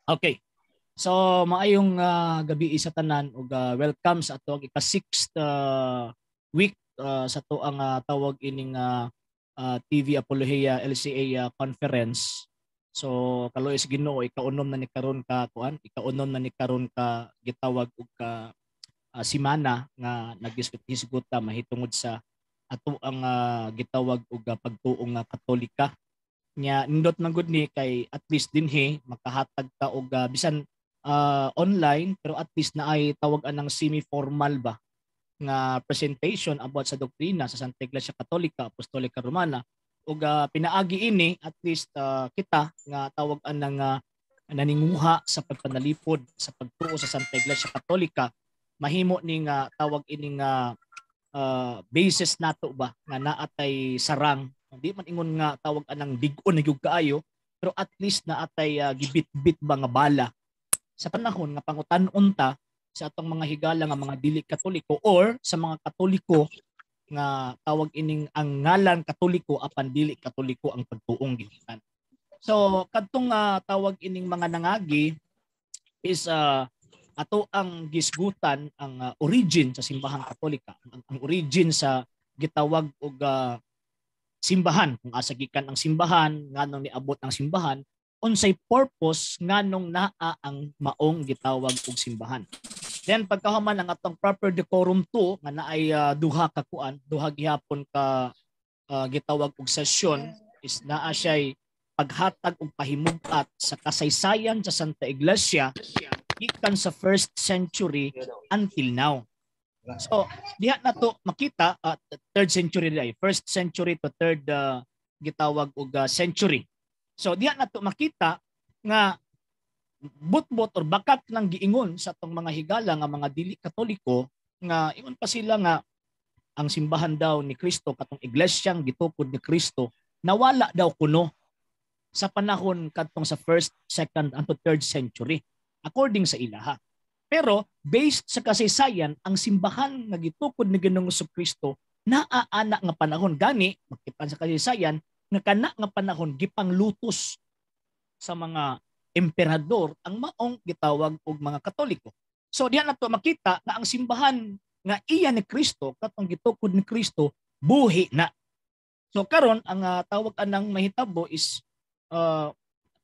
Okay. So maayong gabi sa tanan ug welcome sa ato ang ika-6th week sa to ang tawag ining TV Apologia LCA conference. So kaloy sa Ginoo ikaunom na ni karon ka kuan, ikaunom na ni karon ka gitawag og ka simana nga naghisgot-hisgota mahitungod sa ato ang gitawag og pagtuong Katolika nya nindot man gud ni kay at least dinhi makahatag ta og bisan online pero at least na ay tawag anang semi-formal ba nga presentation about sa doktrina sa Santa Iglesia Katolika Apostolika Romana ug pinaagi ini at least kita nga tawag anang naninguha sa pagpanalipod sa pagtuo sa Santa Iglesia Katolika mahimo ni nga tawag ini nga basis nato ba nga naatay sarang di man ingon nga tawag anang big-on na gyud kaayo pero at least naatay gibit-bit ba nga bala sa panahon nga pangutan-on ta sa atong mga higala nga mga dili Katoliko or sa mga Katoliko nga tawag ining ang ngalan Katoliko apan dili Katoliko ang pagtuong gikan. So kadtong tawag ining mga nangagi is ato ang gisgutan ang origin sa simbahang Katolika, ang origin sa gitawag og simbahan, kung asa gikan ang simbahan, nganong niabot ang simbahan, unsay purpose nganong naa ang maong gitawag og simbahan. Then pagkahuman ang atong proper decorum 2 nga naay duha ka kuan, duha gihapon ka gitawag og sesyon is naa siya'y paghatag og pahimug-at sa kasaysayan sa Santa Iglesia gikan sa 1st century until now. So, diha na to makita 3rd century day, 1st century to 3rd gitawag og century. So, diha na to makita nga butbot or bakat ng giingon sa atong mga higala nga mga dili Katoliko nga ingon pa sila nga ang simbahan daw ni Kristo katong iglesyang gitukod ni Kristo nawala daw kuno sa panahon kadtong sa 1st, 2nd, and 3rd century according sa ilaha. Pero based sa kasaysayan, ang simbahan nga gitukod ni Ginoong Kristo naaana nga panahon gani makitaan sa kasaysayan nga kana nga panahon gipanglutos sa mga emperador ang maong gitawag og mga Katoliko. So diyan nato makita na ang simbahan nga iya ni Kristo katong gitukod ni Kristo buhi na. So karon ang tawag anang mahitabo is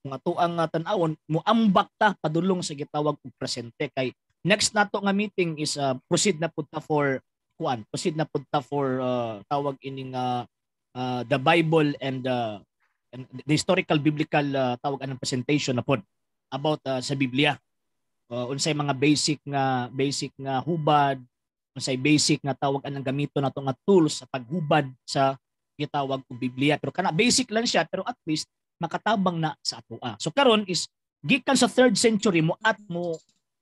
kung ato ang tan-awon muambak ta padulong sa gitawag og presente kay next nato nga meeting is proceed na pud ta for kuan proceed na pud ta for tawag ining the Bible and the historical biblical tawag anang presentation na pod about sa Biblia. Unsay mga basic nga hubad, unsay basic nga tawag anang gamiton nato nga tools sa paghubad sa gitawag og Biblia. Pero kana basic lang siya pero at least makatabang na sa atoa. So karon is gikan sa 3rd century mo at mo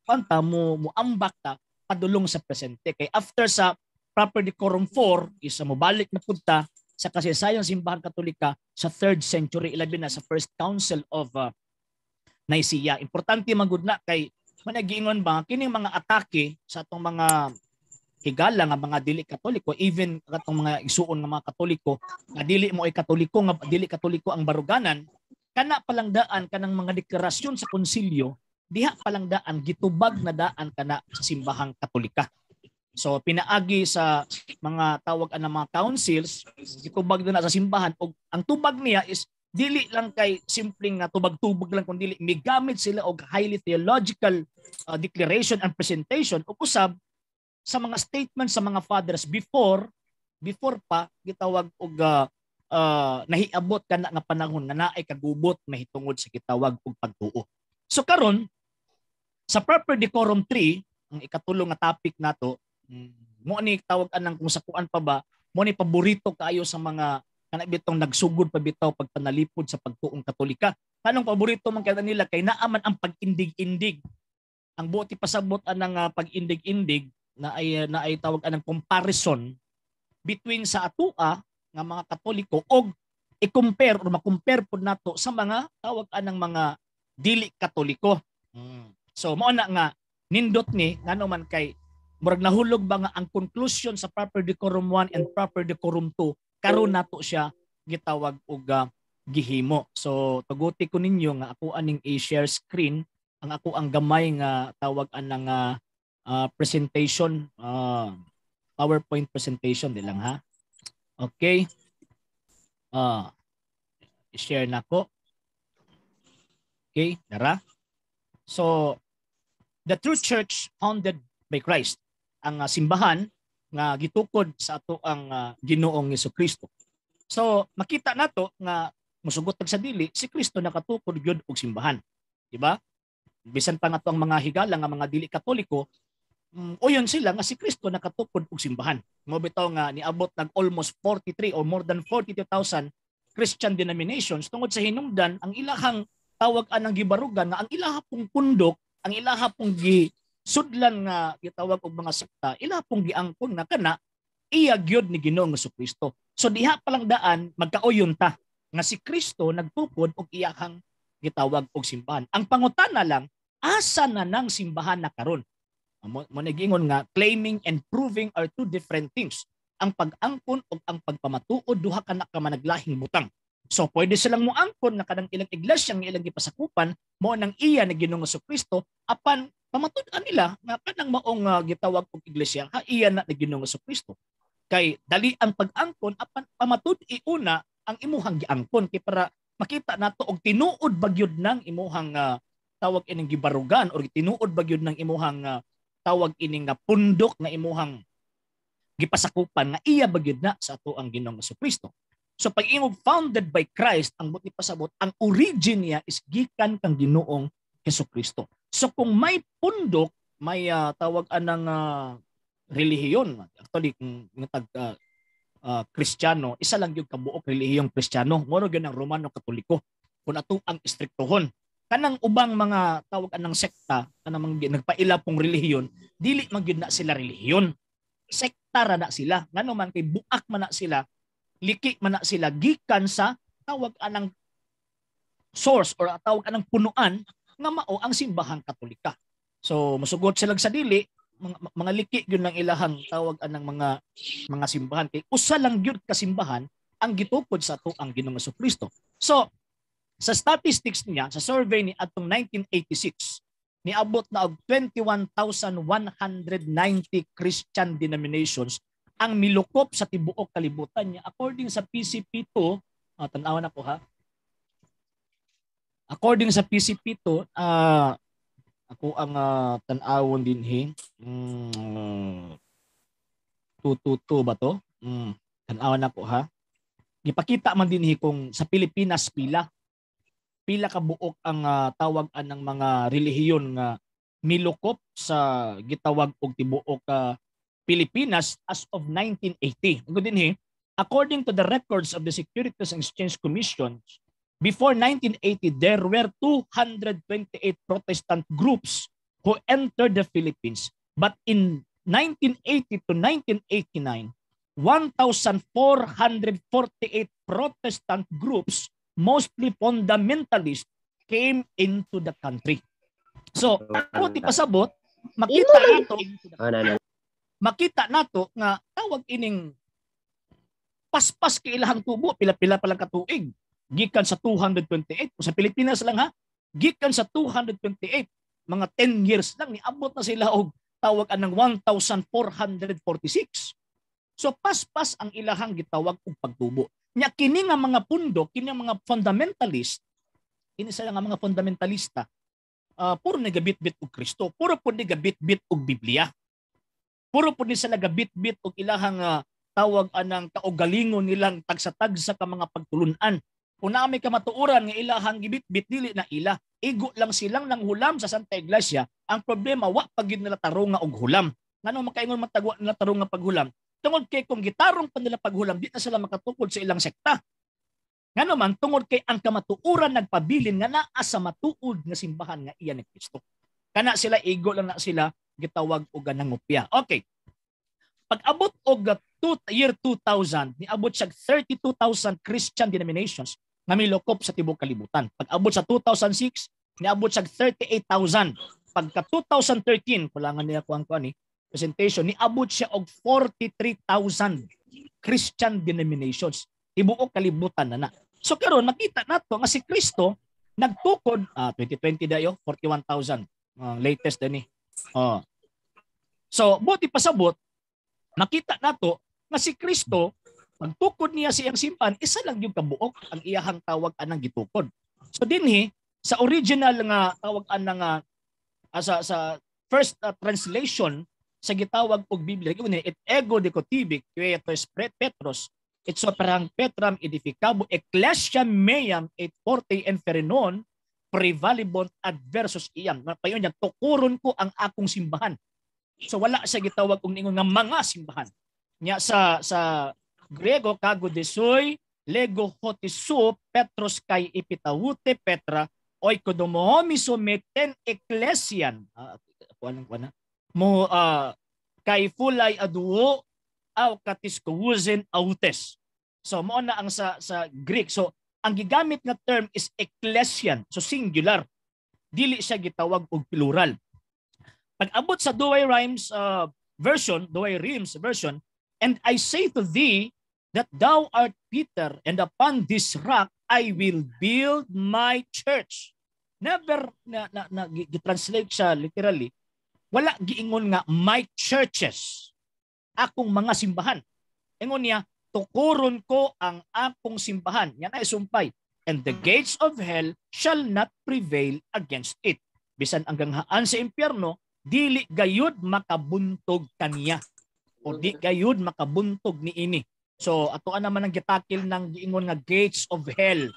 panta mo ambak ta padulong sa presente kay after sa proper decorum 4 is mobalik na pud ta sa kasaysayan simbahan Katolika sa 3rd century ilabi na sa First Council of Nicaea. Importante magud na kay managiingon ba kining mga atake sa atong mga higala nga mga dili Katoliko even katong mga isuon nga mga Katoliko nga dili mo ay Katoliko nga dili Katoliko ang baruganan kana palang daan kanang mga deklarasyon sa konsilyo diha palang daan gitubag na daan kana sa simbahang Katolika. So pinaagi sa mga tawag ang mga councils gitubag na sa simbahan og ang tubag niya is dili lang kay simpleng tubag-tubag lang kundi migamit sila og highly theological declaration and presentation ug usab sa mga statements sa mga fathers before pa gitawag og nahiabot kana nga panahon nga naay kagubot mahitungod sa gitawag og pagtuo. So karon sa proper decorum 3 ang ikatulong nga topic nato mo ni tawag anang kung sa kuan pa ba mo ni paborito kaayo sa mga kana bitong nagsugod pa bitaw pagpanalipod sa pagtuong Katolika. Kanang paborito man kada nila kay naaman ang pag-indig-indig. Ang buti pasabot anang pag-indig-indig na ay tawag anang comparison between sa atua nga mga Katoliko og i-compare or ma-compare pud nato sa mga tawag anang mga dili Katoliko. So mao na nga nindot ni ngano man kay murag nahulog ba nga ang conclusion sa proper decorum 1 and proper decorum 2 karon nato siya gitawag og gihimo. So tuguti ko ninyo nga ako aning i-share screen ang ako ang gamay nga tawag anang presentation, PowerPoint presentation di lang ha. Okay. I-share na ko. Okay, dara. So, the true church founded by Christ. Ang simbahan nga gitukod sa ato ang Ginoong Jesucristo. So, makita nato nga musugot sa dili si Kristo nakatukod gyud og simbahan. Di ba? Bisan pa nga to ang mga higala nga mga dili Katoliko, uyon sila nga si Kristo nakatukod og simbahan. Mo bitaw nga niabot nag almost 43 or more than 42,000 Christian denominations tungod sa hinungdan ang ilahang tawag anang gibarugan nga ang ilaha pong pundok, ang ilaha pong sudlan nga gitawag og mga sekta, ilaha pong giangkon na kana iya gyud ni Ginoong Jesucristo. So diha pa lang daan magkauyon ta nga si Kristo nagtukod og iyahang gitawag og simbahan. Ang pangutana lang, asa na nang simbahan na karon? Mo nagingon nga claiming and proving are two different things. Ang pag-angkon ug ang pagpamatuod duha ka na ka managlahing butang. So pwede silang moangkon na kadang ilang iglesia nga ilang gipasakupan mo nang iya na Ginoong Jesucristo apan pamatud-an nila nga kanang maong gitawag og iglesia ha iya na Ginoong Jesucristo. Kay dali ang pag-angkon apan pamatud-i una ang imuhang giangkon kay para makita nato og tinuod bagyod ng imuhang tawag ining gibarugan or tinuod bagyod ng imuhang tawag ining pundok nga imuhang gipasakupan nga iya bagyod na sa ato ang Ginoong Jesucristo. So pag imong founded by Christ, ang buti pasabot, ang origin niya is gikan kang Ginoong Jesucristo. So kung may pundok, may tawag anang relihiyon, actually kung tag Kristiyano, isa lang yung kabuok relihiyong Kristiyano, moro gyud ang Romano Katoliko. Kung ato ang istriktohon, kanang ubang mga tawag anang sekta, kanang nagpaila pong relihiyon, dili man gyud na sila relihiyon. Sekta ra na sila. Ngano man kay buak man na sila, liki man na sila gikan sa tawag anang source or tawag anang punuan nga mao ang simbahang Katolika. So masugot sila sa dili mga liki gyud ng ilahang tawag anang mga simbahan kay usa lang gyud ka simbahan ang gitukod sa ato ang Ginoong Jesucristo. So sa statistics niya sa survey ni atong 1986 niabot na og 21,190 Christian denominations ang milukop sa tibuok kalibutan niya according sa PCP2. Tan-awan ako ha. According sa PCP2, ako ang tan-awon din he. 222 ba to? Tan-awan ako ha. Gipakita man din he kung sa Pilipinas pila ka buok ang tawag anang mga relihiyon nga milukop sa gitawag og tibuok Pilipinas as of 1980. Good din he. According to the records of the Securities and Exchange Commission, before 1980, there were 228 Protestant groups who entered the Philippines. But in 1980 to 1989, 1,448 Protestant groups, mostly fundamentalist, came into the country. So, ako ti pasabot, makita nato nga tawag ining paspas kay ilahang tubo, pila-pila pa lang katuig. Gikan sa 228, sa Pilipinas lang ha, gikan sa 228, mga 10 years lang, niabot na sila og tawag anang 1,446. So paspas ang ilahang gitawag og pagtubo. Nya kini nga mga pundok, kini nga mga fundamentalist, kini sila nga mga fundamentalista, puro nagabit-bit og Kristo, puro po nagabit-bit og Biblia. Puro po ni sila gabit-bit og ilahang tawag anang kaugalingon nilang tagsa-tagsa ka mga pagtulunan. Kung naami ka matuuran nga ilahang gibit-bit dili na ila, igo lang silang nang hulam sa Santa Iglesia. Ang problema wa pagid nila tarunga og hulam. Ngano makaingon matagwa nila tarunga paghulam? Tungod kay kung gitarong pa nila paghulam, di na sila makatukod sa ilang sekta. Ngano man tungod kay ang kamatuuran nagpabilin nga naa sa matuod nga simbahan nga iya ni Kristo. Kana sila igo lang na sila gitawag og nangupya. Okay. Pag-abot og year 2000, niabot siya 32,000 Christian denominations nga milokop sa tibuok kalibutan. Pag-abot sa 2006, niabot siya 38,000. Pagka 2013, kulangan niya ko ang presentation, niabot siya og 43,000 Christian denominations. Tibuok kalibutan na. So karon makita nato nga si Kristo Nagtukod 2020 dayo 41,000 latest din oh. So buti pasabot makita nato nga si Kristo pagtukod niya siyang simbahan isa lang yung kabuok ang iyahang tawag anang gitukod. So dinhi sa original nga tawag anang sa first translation sa gitawag og Biblia guni et ego decotibik quietos Petros et soperang Petram edificabo ecclesia meam et forte inferenon prevalibont adversus iam. Payon niya tukuron ko ang akong simbahan. So wala sa gitawag og ningon nga mga simbahan. Nya sa Grego kago desoy lego hotisu Petros kai ipitawute Petra oikodomomiso meten ecclesian mo kay fulay aduo aw katiskowuzen autes. So mo na ang sa Greek. So ang gigamit nga term is ecclesian. So singular. Dili siya gitawag og plural. Pag abot sa Douay Rhymes version, and I say to thee that thou art Peter, and upon this rock I will build my church. Never gitranslate siya literally. Wala giingon nga my churches. Akong mga simbahan. Ingon niya, tukuron ko ang akong simbahan. Yan ay sumpay. And the gates of hell shall not prevail against it. Bisan hanggang haan sa impyerno, dili gayud makabuntog kaniya. O di gayud makabuntog ni ini. So atoan naman ang gitakil ng giingon nga gates of hell.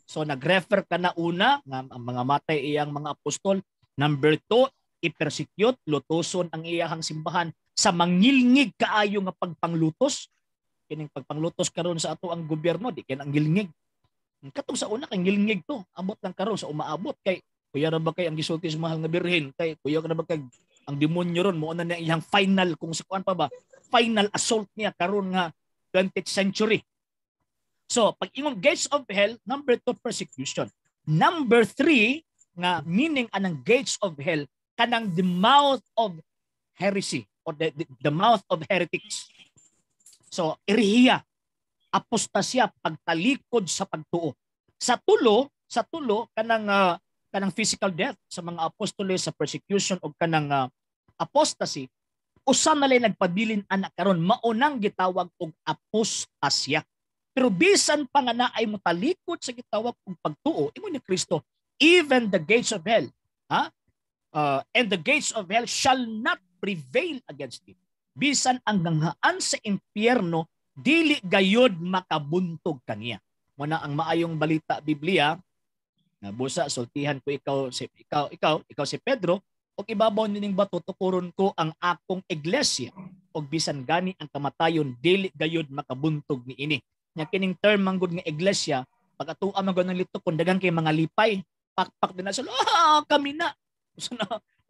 So nagrefer ka na una nga ang mga matay iyang mga apostol. Number 2, i-persecute, lutoson ang iyahang simbahan sa mangilngig kaayo nga pagpanglutos. Kining pagpanglutos karon sa ato ang gobyerno, di kay ang ngilngig. Katong sa una kay ngilngig to, abot lang karon sa umaabot kay kuya ra ba kay ang gisulti sa mahal nga birhen, kay kuya ra ba kay ang demonyo ron mo na niya iyang final kung sa kuan pa ba, final assault niya karon nga 20th century. So, pag ingon gates of hell, number 2 persecution. Number 3 nga meaning anang gates of hell kanang the mouth of heresy or the mouth of heretics. So, irihiya, apostasya, pagtalikod sa pagtuo. Sa tulo kanang physical death sa mga apostoles sa persecution o kanang apostasy, usa na lay nagpabilin anak karon maunang gitawag og apostasya. Pero bisan pa nga naay mo talikod sa gitawag og pagtuo, ingon ni Kristo, even the gates of hell, and the gates of hell shall not prevail against it. Bisan ang ganghaan sa impyerno, dili gayod makabuntog kaniya. Muna ang maayong balita Biblia, na busa sultihan ko ikaw si Pedro, og ibabaw nining bato tukuron ko ang akong iglesia, og bisan gani ang kamatayon dili gayod makabuntog ni ini. Nya kining term manggod nga iglesia, pag atuwa man ng litok kun daghang kay mga lipay, pakpak din na sila, kami na.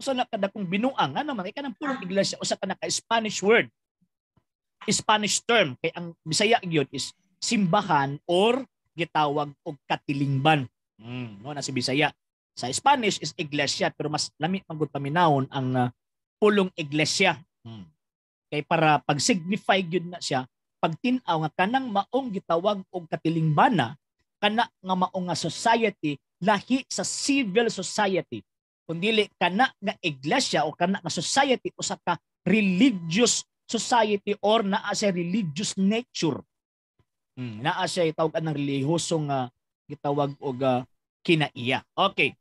Usa na kada kong binuang ano man ikanang purong iglesia, usa ka na ka Spanish word. Spanish term kay ang Bisaya gyud is simbahan or gitawag og katilingban. No na si Bisaya. Sa Spanish is iglesia pero mas lami manggod paminawon ang pulong iglesia. Kay para pag-signify gyud na siya pagtin-aw nga kanang maong gitawag og katilingbana kana nga maong nga society lahi sa civil society kundili kana nga iglesia o kana nga society usa ka religious society or naa sa religious nature. Naa siya itawag ng relihiyosong gitawag og kinaiya. Okay.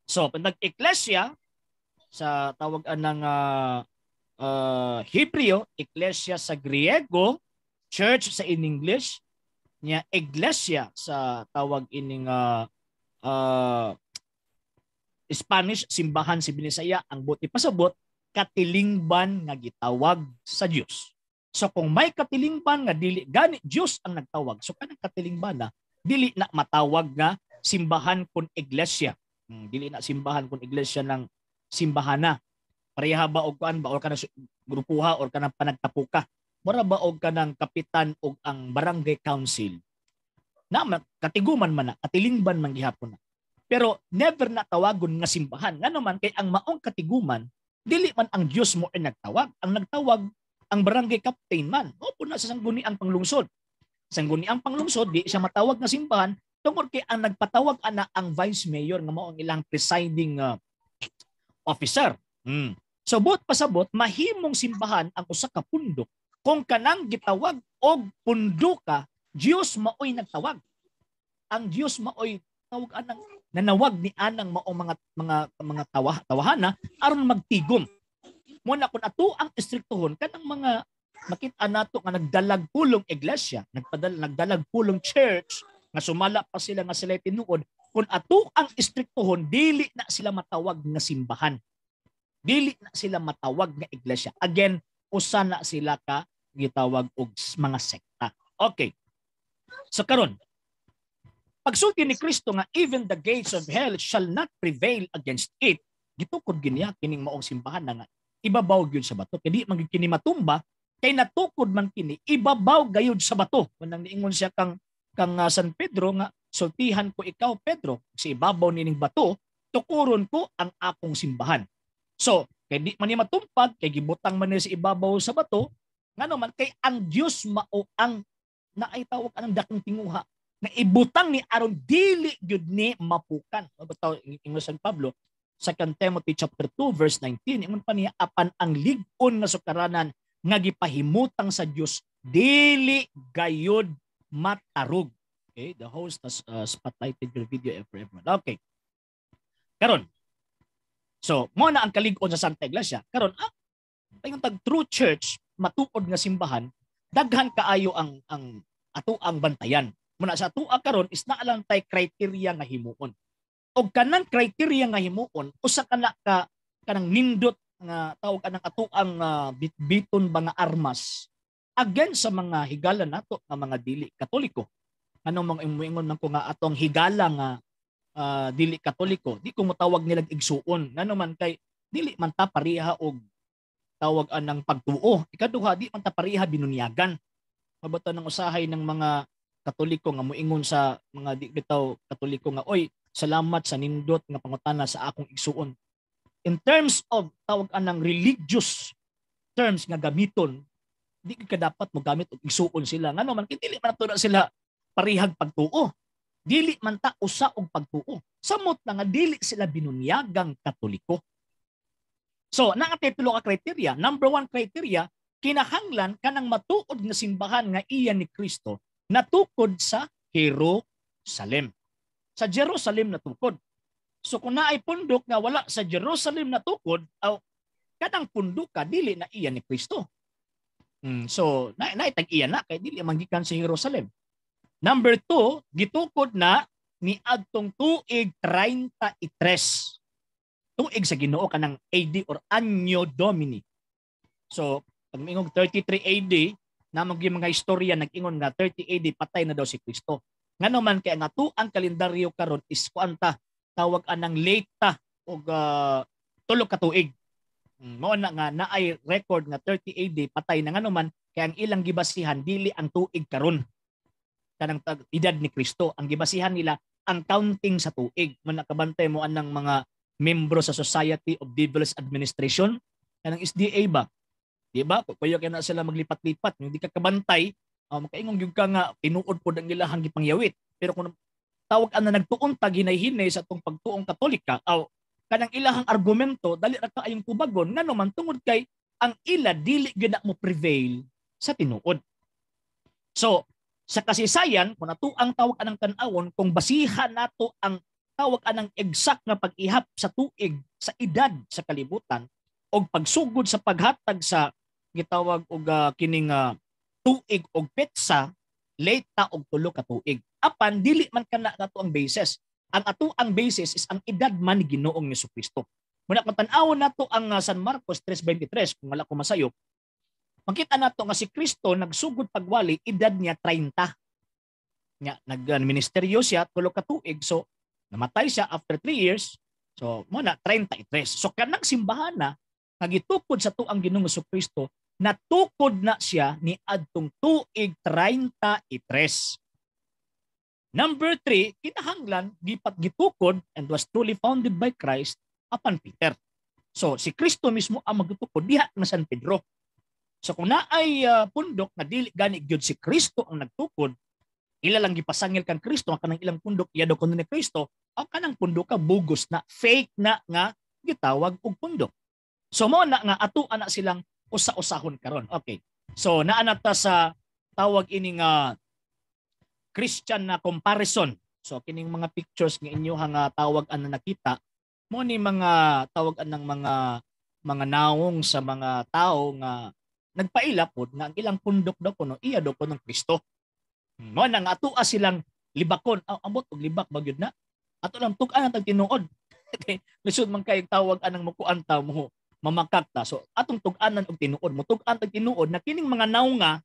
So pag nag-iglesia sa tawag ng Hebreo, iglesia sa Griego, church sa in English, nya iglesia sa tawag ining Spanish, simbahan si Binisaya, ang buti pasabot, katilingban nga gitawag sa Dios. So kung may katilingban nga dili gani Dios ang nagtawag, so kanang katilingban na dili na matawag nga simbahan kun iglesia. Dili na simbahan kun iglesia ng simbahana. Pareha ba og kuan ba or kanang grupuha or kanang panagtapuka? Mura ba og kanang kapitan og ang barangay council? Na katiguman man na, katilingban man gihapon na. Pero never na tawagon nga simbahan. Ngano man kay ang maong katiguman dili man ang Dios mo ay nagtawag. Ang nagtawag ang barangay captain man. Opo na sa sangguniang panglungsod. Sangguniang panglungsod di siya matawag nga simbahan Tungod kay ang nagpatawag ana ang vice mayor nga mao ang ilang presiding officer. So buot pasabot mahimong simbahan ang usa ka pundok kung kanang gitawag og pundo ka, Dios maoy nagtawag. Ang Dios maoy tawag anang nanawag ni anang mao mga tawahana aron magtigom. Mo na kun ato ang istriktuhon kanang mga makita nato nga nagdalag pulong iglesia, nagdalag pulong church nga sumala pa sila nga sila tinuod, kun ato ang istriktuhon dili na sila matawag nga simbahan. Dili na sila matawag nga iglesia. Again, usa na sila ka gitawag og mga sekta. Okay. So karon, pagsulti ni Kristo nga even the gates of hell shall not prevail against it, gitukod giniya kining maong simbahan na nga ibabaw gyud sa bato. Kay di man gyud kini matumba, kay natukod man kini ibabaw gayud sa bato. Manang niingon siya kang San Pedro nga, sultihan ko ikaw Pedro sa ibabaw nining bato, tukuron ko ang akong simbahan. So, kay di man ni matumpag, kay gibutang man ni sa ibabaw sa bato, ngano man kay ang Dios mao ang naay tawag anang dakong tinguha na ibutang ni aron dili gyud ni mapukan. Bitaw ingon San Pablo, 2 Timothy chapter 2 verse 19, ingon pa niya apan ang lig-on nga sukaranan nga gipahimutang sa Dios dili gayud matarog. Okay, the host has spotlighted your video everyone. Okay. Karon. So, mo na ang kalig-on sa Santa Iglesia. Karon, yung tag true church, matuod nga simbahan, daghan kaayo ang ato ang bantayan. Muna sa ato karon is naa lang tay criteria nga himuon. Og kanang criteria nga himuon, usa kana ka kanang nindot nga tawag anang ato ang bitbiton ba nga armas against sa mga higala nato nga mga dili Katoliko. Ano mga ingon man ko nga atong higala nga dili Katoliko, di ko motawag nila igsuon. Ngano man kay dili man ta pareha og tawag anang pagtuo. Ikaduha, di man ta pareha binunyagan. Mabata ng usahay ng mga Katoliko nga moingon sa mga di bitaw Katoliko nga oy, salamat sa nindot nga pangutana sa akong igsuon. In terms of tawag anang religious terms nga gamiton, di ka dapat mo gamit og igsuon sila. Ngano man kay dili man na sila parihag pagtuo. Dili man ta usa og pagtuo. Samot na nga dili sila binunyagang Katoliko. So, naa titulo ka criteria. Number 1 criteria, kinahanglan kanang matuod nga simbahan nga iya ni Kristo natukod sa Jerusalem. Sa Jerusalem natukod. So kung naay pundok nga wala sa Jerusalem natukod, kanang pundok ka dili na iya ni Kristo. So naitag iya na kay dili manggikan sa Jerusalem. Number 2, gitukod na ni adtong tuig 33. Tuig sa Ginoo kanang AD or Anno Domini. So pag mingog 33 AD, namang yung mga istorya nag-ingon nga 30 AD patay na daw si Kristo. Ngano man kay nga ang kalendaryo karon is kuanta tawag anang late ta og tulo ka tuig. Mao na nga naay record nga 30 AD patay na ngano man kay ang ilang gibasihan dili ang tuig karon kanang edad ni Kristo. Ang gibasihan nila ang counting sa tuig. Man nakabantay mo anang mga membro sa Society of Devils Administration kanang SDA ba? Di ba? Kuya kaya na sila maglipat-lipat. Hindi ka kabantay, makaingong yung ka nga, tinuod po ng ilahang gipangyawit. Pero kung tawag na nagtuon ta ginay-hinay sa itong pagtuong Katolika, kanang ilahang argumento, dali ra kaayong tubagon, nga naman tungod kay ang ila, dili gina mo prevail sa tinuod. So, sa kasisayan, kung nato ang tawag anang tanawon, kung basihan nato ang tawag anang exact nga pag-ihap sa tuig, sa edad sa kalibutan, o pagsugod sa paghatag sa gitawag og kining tuig og petsa late ta og tulo ka tuig. Apan dili man kana nato ang basis. Ang ato ang basis is ang edad man ni Ginoong Jesucristo. Muna kung tan-awon nato ang San Marcos 3:23 kung wala ko masayo, makita nato nga si Kristo nagsugod pagwali edad niya 30. Nya nagministeryo siya tulo ka tuig, so namatay siya after 3 years. So mo na 33. So kanang simbahan na nagitukod sa tuang Ginoong Jesucristo, natukod na siya ni adtong tuig 33. Number 3, kinahanglan gitukod and was truly founded by Christ upon Peter. So si Kristo mismo ang magtukod diha na San Pedro. So kung naay pundok na dili gani gyud si Kristo ang nagtukod, ila lang gipasangil kang Kristo ang kanang ilang pundok iya do kuno ni Kristo, ang kanang pundok ka bugos na fake na nga gitawag og pundok. So mo na nga ato ana silang usa-usahon karon. Okay. So naa na ta sa tawag ini nga Christian na comparison. So kining mga pictures nga inyo nga tawag ana nakita mo ni mga tawag anang mga naong sa mga tao nga nagpaila pod nga ang ilang pundok daw kuno iya daw kuno Kristo. Mo na nga ato silang libakon. Ambot og libak ba gyud na. Ato lang tug-an ang tinuod. Okay. Lisod man kay tawag anang mukuan ta mo mamakak ta. So atong tug-anan og tinuod, mo tug-an og tinuod na kining mga naong nga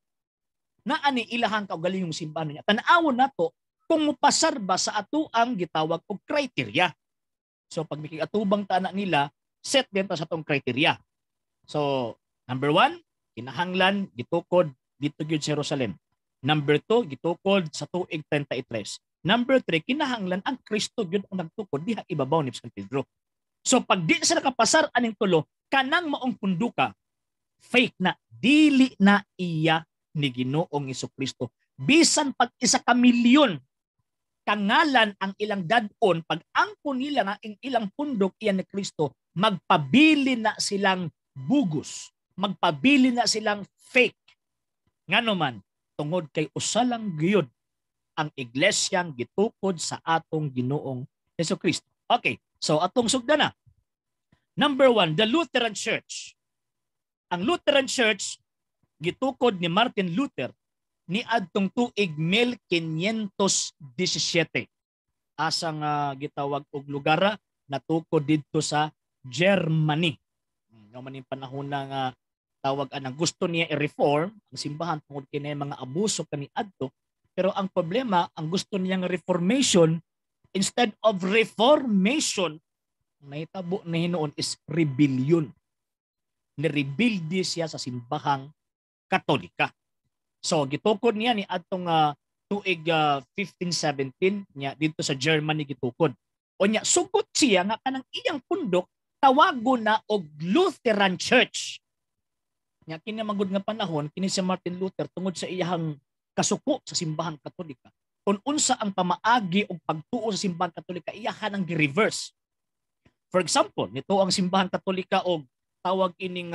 na ani ilahang kaugaling mo simbahan niya. Tan-awon nato kung mupasar ba sa ato ang gitawag og criteria. So pag mikigatubang ta na nila, set din ta sa atong criteria. So number 1, kinahanglan gitukod dito gyud sa Jerusalem. Number 2, gitukod sa tuig 33. Number 3, kinahanglan ang Kristo gyud ang nagtukod diha ibabaw ni San Pedro. So pag di sa nakapasar aning tulo, kanang maong punduka, fake na, dili na iya ni Ginoong Jesucristo. Bisan pag isa ka milyon kangalan ang ilang dadon, pag angkon nila nga ang ilang pundok iyan ni Kristo, magpabili na silang bugos, magpabili na silang fake. Ngano man, tungod kay usalang gyud ang iglesyang gitukod sa atong Ginoong Jesucristo. Okay, so atong sugda na. Number 1, the Lutheran Church. Ang Lutheran Church gitukod ni Martin Luther ni adtong tuig 1517. Asa nga gitawag og lugar natukod didto sa Germany. Nga man yung panahon na nga tawag anang gusto niya i-reform ang simbahan tungod kini mga abuso kani adto, pero ang problema ang gusto niyang reformation instead of reformation nahitabo na hinuon is rebellion. Nirebilde siya sa simbahang Katolika. So gitukod niya ni adtong tuig 1517 niya dito sa Germany gitukod. O niya sugot siya nga kanang iyang pundok tawagon na og Lutheran Church. Nya kini magud nga panahon kini si Martin Luther tungod sa iyang kasuko sa simbahang Katolika. Kung unsa ang pamaagi og pagtuo sa simbahang Katolika iyahan ang gi-reverse. For example, nito ang simbahan Katolika og tawag ining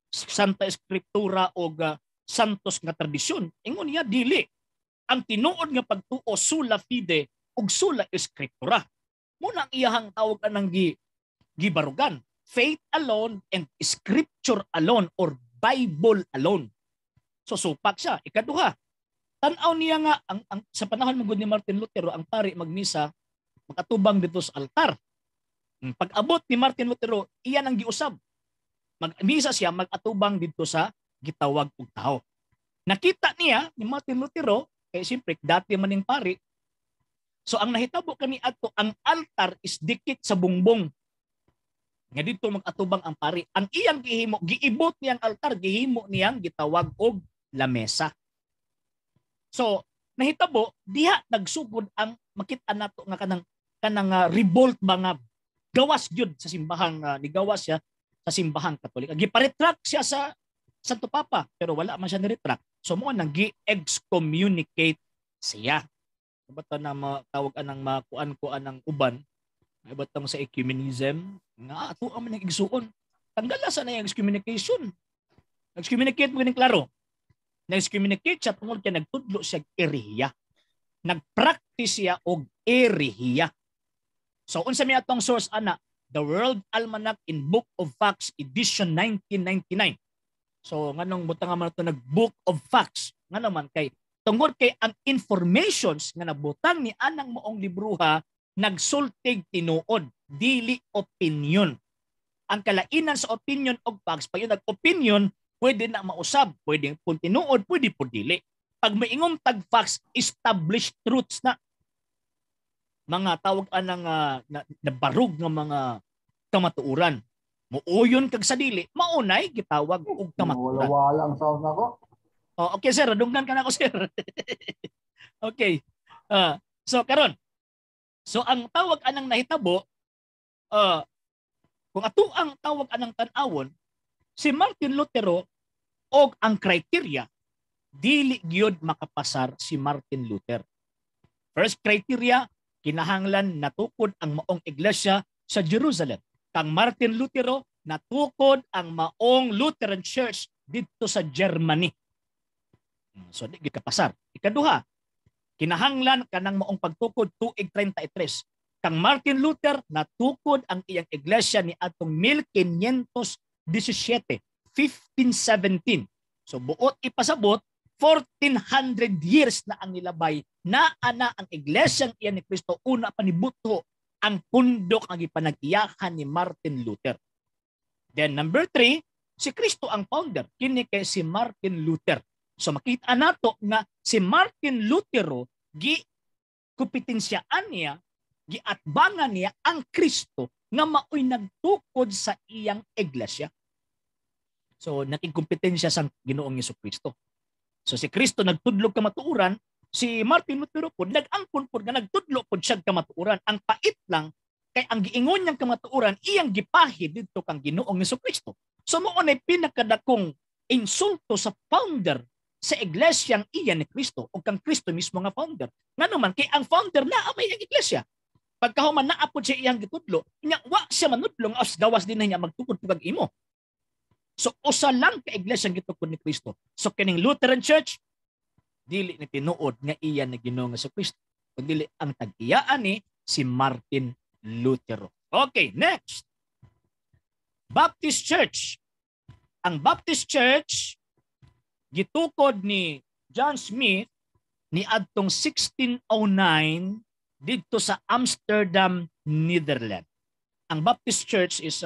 Santa Escritura og santos nga tradisyon. Ingon niya dili. Ang tinuod nga pagtuo sola fide ug sola Escritura. Muna ang iyahang tawag anang gibarugan. Faith alone and Scripture alone or Bible alone. So supak siya. Ikaduha, tanaw niya nga sa panahon magud ni Martin Lutero ang pari magmisa makatubang dito sa altar. Pag-abot ni Martin Lutero, iyan ang giusab. Magmisa siya mag-atubang dito sa gitawag og tao. Nakita niya ni Martin Lutero kay siyempre dati man ning pari. So ang nahitabo kani adto ang altar is dikit sa bungbong. Nga dito mag-atubang ang pari. Ang iyang gihimo, giibot niyang altar, gihimo niyang gitawag og lamesa. So nahitabo diha nagsugod ang makita nato nga kanang revolt mga gawas gyud sa simbahang nigawas siya sa simbahang Katolika. Giparetract siya sa Santo Papa pero wala man siya ni-retract. So mo nang gi-excommunicate siya. Basta na matawag anang makuan ko anang uban. Ibatang sa ecumenism nga ato ang man igsuon. Tanggala sa na yung excommunication. Excommunicate mo ganing klaro. Na-excommunicate siya tungod kay nagtudlo siya erehiya. Nagpractice siya og erehiya. So unsa mi atong source ana? The World Almanac in Book of Facts edition 1999. So nganong butang man ito nag-Book of Facts. Nga naman kay tungod kay ang informations nga nabutang ni anang moong libruha nagsultig tinuod, dili opinion. Ang kalainan sa opinion og facts, pag yung nag-opinion, pwede na mausab, pwede pun tinuod, pwede pun dili. Pag maingong tag-facts, established truths na. Mga tawag anang nabarug ng mga kamatuuran. Muuyon kag sa dili, maunay gitawag og kamatuuran. Wala ang sound nako. Oh, okay sir, dunggan ka na ako sir. Okay. So karon. So ang tawag anang nahitabo kung ato ang tawag anang tan-awon si Martin Lutero og ang criteria dili gyud makapasar si Martin Luther. First criteria, kinahanglan natukod ang maong iglesia sa Jerusalem. Kang Martin Lutero, natukod ang maong Lutheran Church dito sa Germany. So di gikapasar. Ikaduha, kinahanglan kanang maong pagtukod tuig 33. Kang Martin Luther natukod ang iyang iglesia ni atong 1517, 1517. So buot ipasabot 1400 years na ang nilabay na ana ang iglesyang iyan ni Kristo una pa nibuto ang pundok ang ipanag-iyahan ni Martin Luther. Then number 3, si Kristo ang founder, kini kay si Martin Luther. So makita nato nga si Martin Lutero gi kompetensyaan niya, giatbangan niya ang Kristo nga maoy nagtukod sa iyang iglesia. So nakikompetensya sa Ginoong Jesucristo. So si Kristo nagtudlog kamatuoran, si Martin Lutero po nag-angkon po nga nagtudlo po siya kamatuoran. Ang pait lang kay ang giingon niyang kamatuoran iyang gipahid didto kang Ginoong Jesucristo. So mao nay pinakadakong insulto sa founder sa iglesyang iyan ni Kristo o kang Kristo mismo nga founder. Nga naman kay ang founder na may ang iglesia. Pagkahuman naapod siya iyang gitudlo, nya wa siya manudlong as gawas din na niya magtukod pag imo. So usa lang ka iglesyang gitukod ni Kristo. So kining Lutheran Church dili ni tinuod nga iyan na Ginoong Jesucristo, kundi ang tag-iyaan ni si Martin Lutero. Okay, next. Baptist Church. Ang Baptist Church gitukod ni John Smith ni adtong 1609 dito sa Amsterdam, Netherlands. Ang Baptist Church is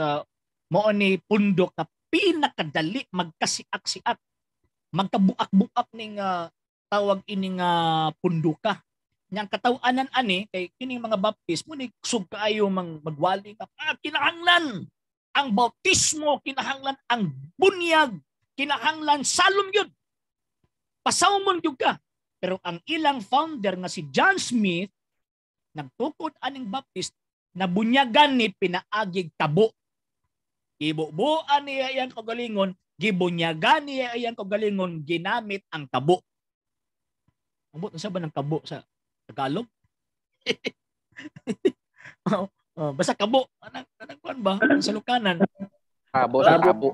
mao ni pundok na pinakadali magkasiak-siak, magkabuak-buak ning tawag ining punduka. Yang katawanan ani kay kining mga Baptist mo ni kusog kaayo magwali ka. Kinahanglan ang bautismo, kinahanglan ang bunyag, kinahanglan salom yun. Pasawmon yun ka. Pero ang ilang founder nga si John Smith nagtukod aning Baptist na bunyagan ni pinaagig tabo. Ibubuan niya iyang kagalingon, gibunyagan niya iyang kagalingon, ginamit ang tabo. Ambot na sa ba ng tabo sa Tagalog? Basta kabo. Anong kuan ba? Sa Lukanan. Tabo sa tabo.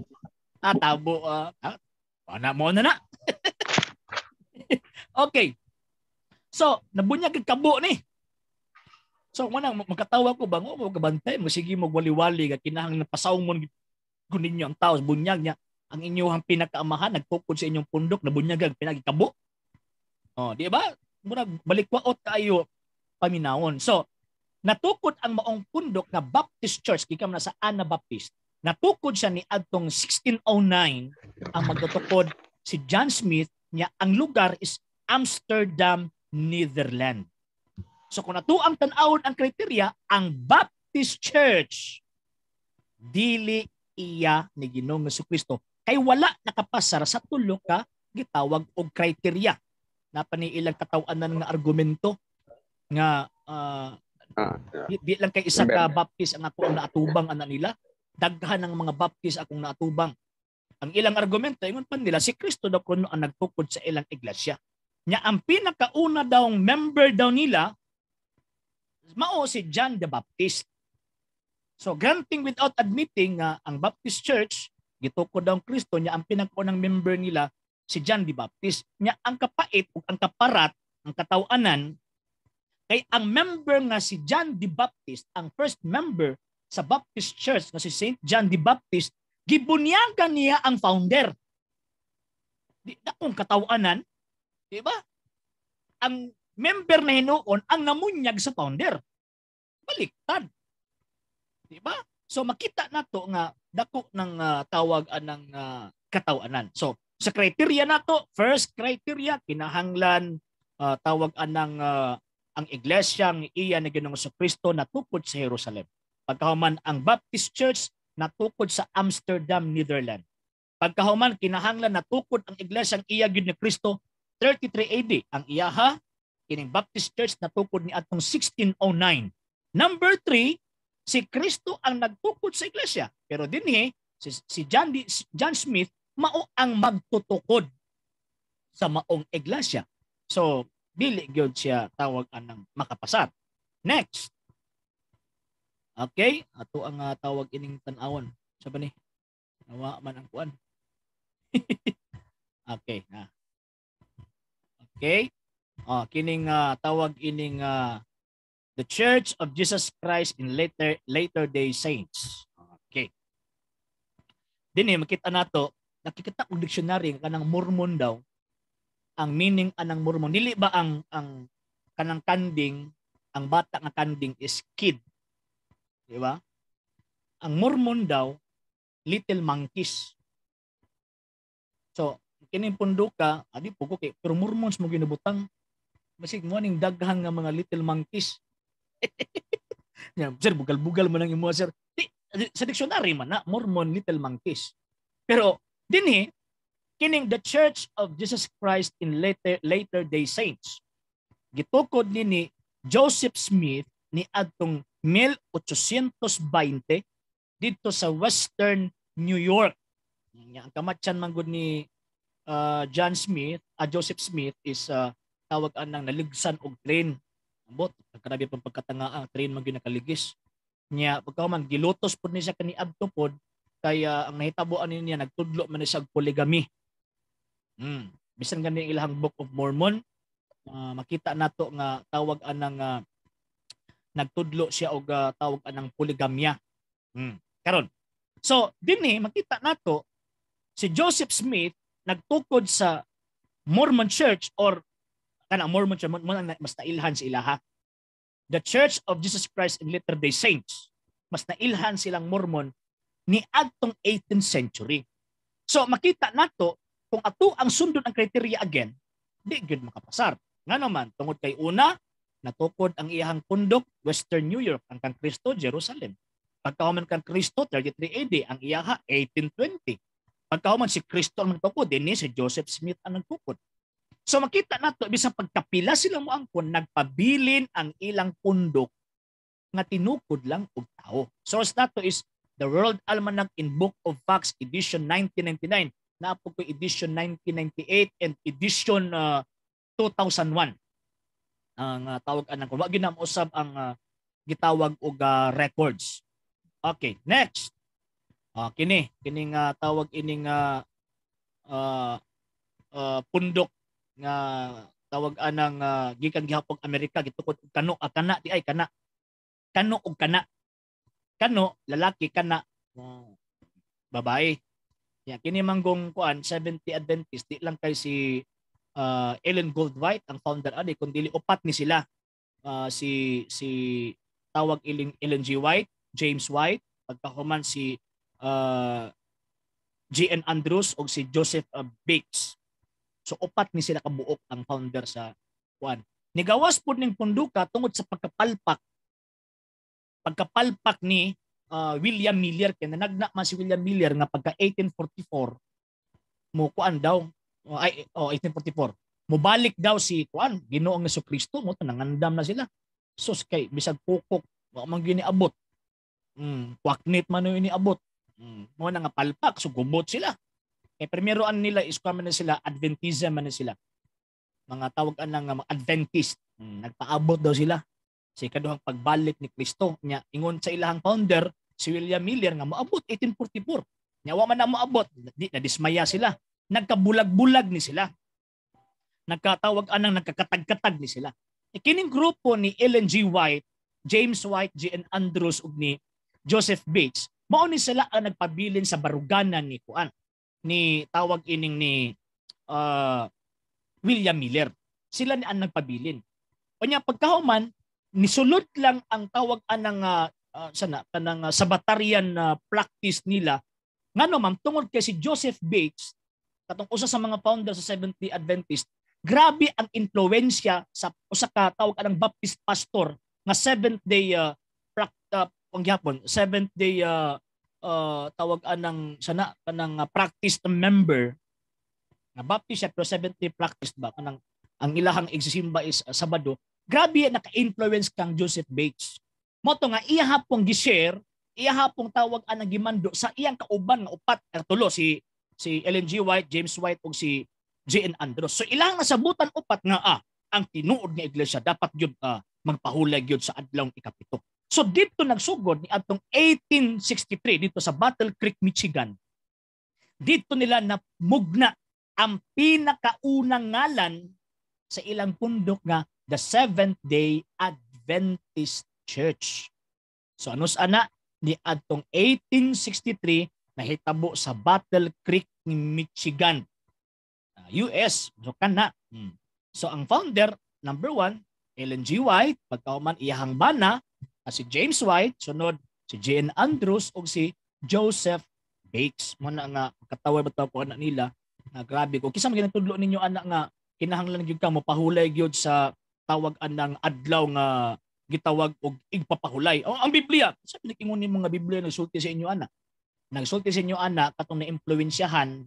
Tabo. Mo na. Okay. So, nabunyag ang kabo ni. So, manang magkatawa ko ba, magkabantay, sige magwali-wali, kinahanglan pasawmon kunin niyo ang tao, bunyag niya, ang inyong pinakaamahan, nagtukod sa inyong pundok, nabunyag, pinagikabo. Di ba? Murag balikwaot kayo paminawon. So, natukod ang maong pundok na Baptist Church, kikam na sa Anabaptist. Natukod siya ni adtong 1609, ang magtutukod si John Smith, niya ang lugar is Amsterdam, Netherlands. So kung natuang tan-awon ang kriteria, ang Baptist Church dili iya ni Ginoong Jesucristo kay wala nakapasar sa tulo ka gitawag og kriteria. Napani ilang katawanan nga argumento nga di lang kay isa ka Baptist ang ako ang naatubang ana nila, daghan ng mga Baptist akong naatubang. Ang ilang argumento ingon pa nila si Kristo daw kuno ang nagtukod sa ilang iglesia. Nya ang pinakauna daw member daw nila mao si John the Baptist. So granting without admitting nga ang Baptist Church gitukod daw ang Kristo, nya ang pinakaunang member nila si John the Baptist. Nya ang kapait ug ang kaparat, ang katawanan kay ang member nga si John the Baptist, ang first member sa Baptist Church nga si Saint John the Baptist, gibunyagan niya ang founder. Di akong katawanan, di ba? Ang member na hinuon ang namunyag sa founder. Baliktad. Di ba? So makita nato nga dako ng tawag anang katawanan. So sa criteria nato, first criteria kinahanglan tawag anang ang iglesia ng iya na Ginoong Jesucristo natukod sa Jerusalem. Pagkahuman ang Baptist Church natukod sa Amsterdam, Netherlands. Pagkahuman kinahanglan natukod ang iglesia ng iya gyud ni Kristo 33 AD. Ang iyaha kining Baptist Church natukod ni atong 1609. Number 3, si Kristo ang nagtukod sa iglesia. Pero dinhi si John Smith mao ang magtutukod sa maong iglesia. So dili gyud siya tawag anang makapasar. Next. Okay, ato ang tawag ining tan-awon. Sa ba ni? Nawa man ang kuan. Okay, ha. Okay. Kining tawag ining the Church of Jesus Christ in later day saints. Okay. Dinhi makita nato, nakikita og dictionary kanang Mormon daw. Ang meaning anang Mormon, dili ba ang kanang kanding, ang bata nga kanding is kid. Di ba? Ang Mormon daw little monkeys. So, kining punduka, adi pugo kay pero Mormons mo ginabutang. Basig mo ning daghang nga mga little monkeys. Sir, bugal-bugal mo lang yung mga sir. Sa dictionary man na, Mormon little monkeys. Pero, dinhi, kining the Church of Jesus Christ in later day saints. Gitukod ni Joseph Smith ni adtong 1820 dito sa Western New York. Ang kamatyan man gud ni Joseph Smith is tawag anang naligsan og train. Ambot, grabe pang pagkatanga train man gyud nakaligis. Nya pagkaman gilutos pud ni siya kani adto pod kaya ang nahitaboan niya nagtudlo man siya og polygamy. Bisan gani ilahang Book of Mormon, makita nato nga tawag anang nagtudlo siya og tawag anang polygamya. Karon. So dinhi makita nato si Joseph Smith nagtukod sa Mormon Church or kanang Mormon Church mas nailhan sa ilaha. The Church of Jesus Christ in Latter-day Saints. Mas nailhan silang Mormon ni adtong 18th century. So makita nato kung ato ang sundon ang criteria again, di gyud makapasar. Nga naman tungod kay una natukod ang iyahang pundok Western New York, ang kang Kristo Jerusalem. Pagkahuman kang Kristo 33 AD, ang iyaha 1820. Pagkahuman si Kristo ang nagtukod, dinhi si Joseph Smith ang nagtukod. So makita nato bisang pagkapila sila mo angkon nagpabilin ang ilang pundok nga tinukod lang og tao. Source nato is The World Almanac in Book of Facts edition 1999, naapod ko edition 1998 and edition 2001. Ang tawag anang kun wa gyud na usab ang gitawag og records. Okay, next. Kining tawag ining pundok nga tawag anang gikan gihapon Amerika gitukod og kano kana di ay kana og kana lalaki kana babae. Ya kini manggong kuan 70 Adventist di lang kay si Ellen Goldwhite ang founder ani kundi upat ni sila. Si tawag Ellen G. White, James White, pagkahuman si G.N. Andrews o si Joseph Bates. So upat ni sila kabuok ang founder sa kuan. Nigawas pud ning punduka tungod sa pagkapalpak ni William Miller kay nanagna man si William Miller nga pagka 1844 mo kuan daw 1844 mobalik daw si kuan Ginoong Jesucristo mo nangandam na sila. Sus kay bisag pukok wa man giniabot. Kwaknit man ni abot. Mo na nga palpak so gubot sila. Eh primeroan nila is man sila Adventism man sila. Mga tawag anang Adventist. Nagpaabot daw sila sa ikaduhang pagbalik ni Kristo. Nya ingon sa ilahang founder si William Miller nga moabot 1844. Nya wa man na moabot, di na dismaya sila. Nagkabulag-bulag ni sila. Nagkatawag anang nagkakatag-katag ni sila. Kining grupo ni Ellen G. White, James White, G.N. Andrews ug ni Joseph Bates, mao ni sila ang nagpabilin sa baruganan ni kuan ni tawag ining ni William Miller. Sila ni ang nagpabilin. Unya pagkahuman nisulod lang ang tawag anang kanang Sabbatarian practice nila ngano ma'am tungod kay si Joseph Bates katong usa sa mga founder sa Seventh-day Adventist, grabe ang impluwensya sa usa ka tawag anang Baptist pastor nga Seventh-day Seventh-day tawag anang sana kanang practice member nga Baptist siya pero Seventh-day practice ba kanang ang ilahang igsisimba is Sabado. Grabe naka-influence kang Joseph Bates. Mo to nga iya hapong gi-share, iya hapong tawag anang gimando sa iyang kauban nga upat tulo si Ellen G. White, James White ug si G.N. Andrews. So ilang nasabutan upat nga ang tinuod nga iglesia dapat gyud magpahulay gyud sa adlaw ikapito. So dito nagsugod ni adtong 1863 dito sa Battle Creek, Michigan. Dito nila namugna ang pinakaunang ngalan sa ilang pundok nga the Seventh-day Adventist Church. So ano ana ni adtong 1863 nahitabo sa Battle Creek, Michigan, US. So kana. So ang founder number 1 Ellen G. White, pagkauman iyahang bana si James White, sunod si J.N. Andrews ug si Joseph Bates. Mo na nga kataway bitaw ko ana nila na grabe ko. Kisa maginatudlo ninyo ana nga kinahanglan gyud ka mo pahulay gyud sa tawag anang adlaw nga gitawag og igpapahulay. Ang Biblia, sa pinakingon ni mga Biblia nagsulti sa inyo ana. Nagsulti sa inyo ana katong naimpluwensyahan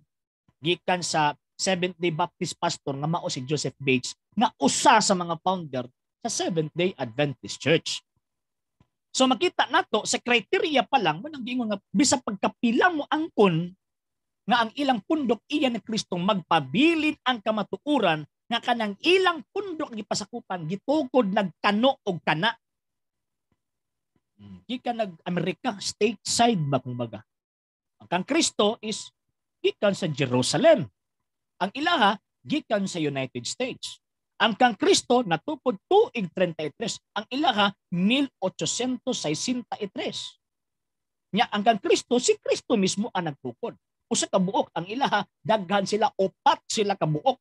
gikan sa Seventh-day Baptist pastor nga mao si Joseph Bates nga usa sa mga founder sa Seventh-day Adventist Church. So makita nato sa criteria pa lang mo nang giingon nga bisag pagkapilang mo angkon nga ang ilang pundok iya ni Kristo magpabilin ang kamatuoran nga kanang ilang pundok gipasakupan gitukod nagkano og kana. Gikan nag-Amerika, stateside ba kumbaga. Ang kang Kristo is gikan sa Jerusalem. Ang ilaha gikan sa United States. Ang kang Kristo natupod tuig 33. Ang ilaha 1863. Nya ang kang Kristo si Kristo mismo ang nagtukod. Usa ka buok ang ilaha daghan sila upat sila ka buok.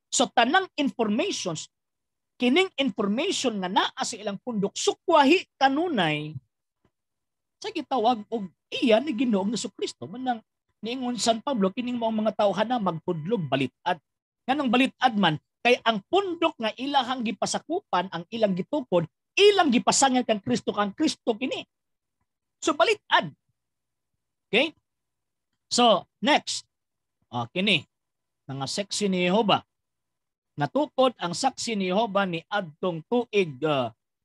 So tanang informations kining information nga naa sa ilang pundok sukwahi kanunay sa gitawag og iya ni Ginoong Jesucristo manang niingon San Pablo kining mga tao hana magpudlog balitad. Nganong balitad man kay ang pundok nga ilahang gipasakupan ang ilang gitukod ilang gipasangyan kang Kristo kini. So balitad. Okay? So next. Kini mga saksi ni Jehova. Natukod ang saksi ni Jehova ni adtong tuig 1872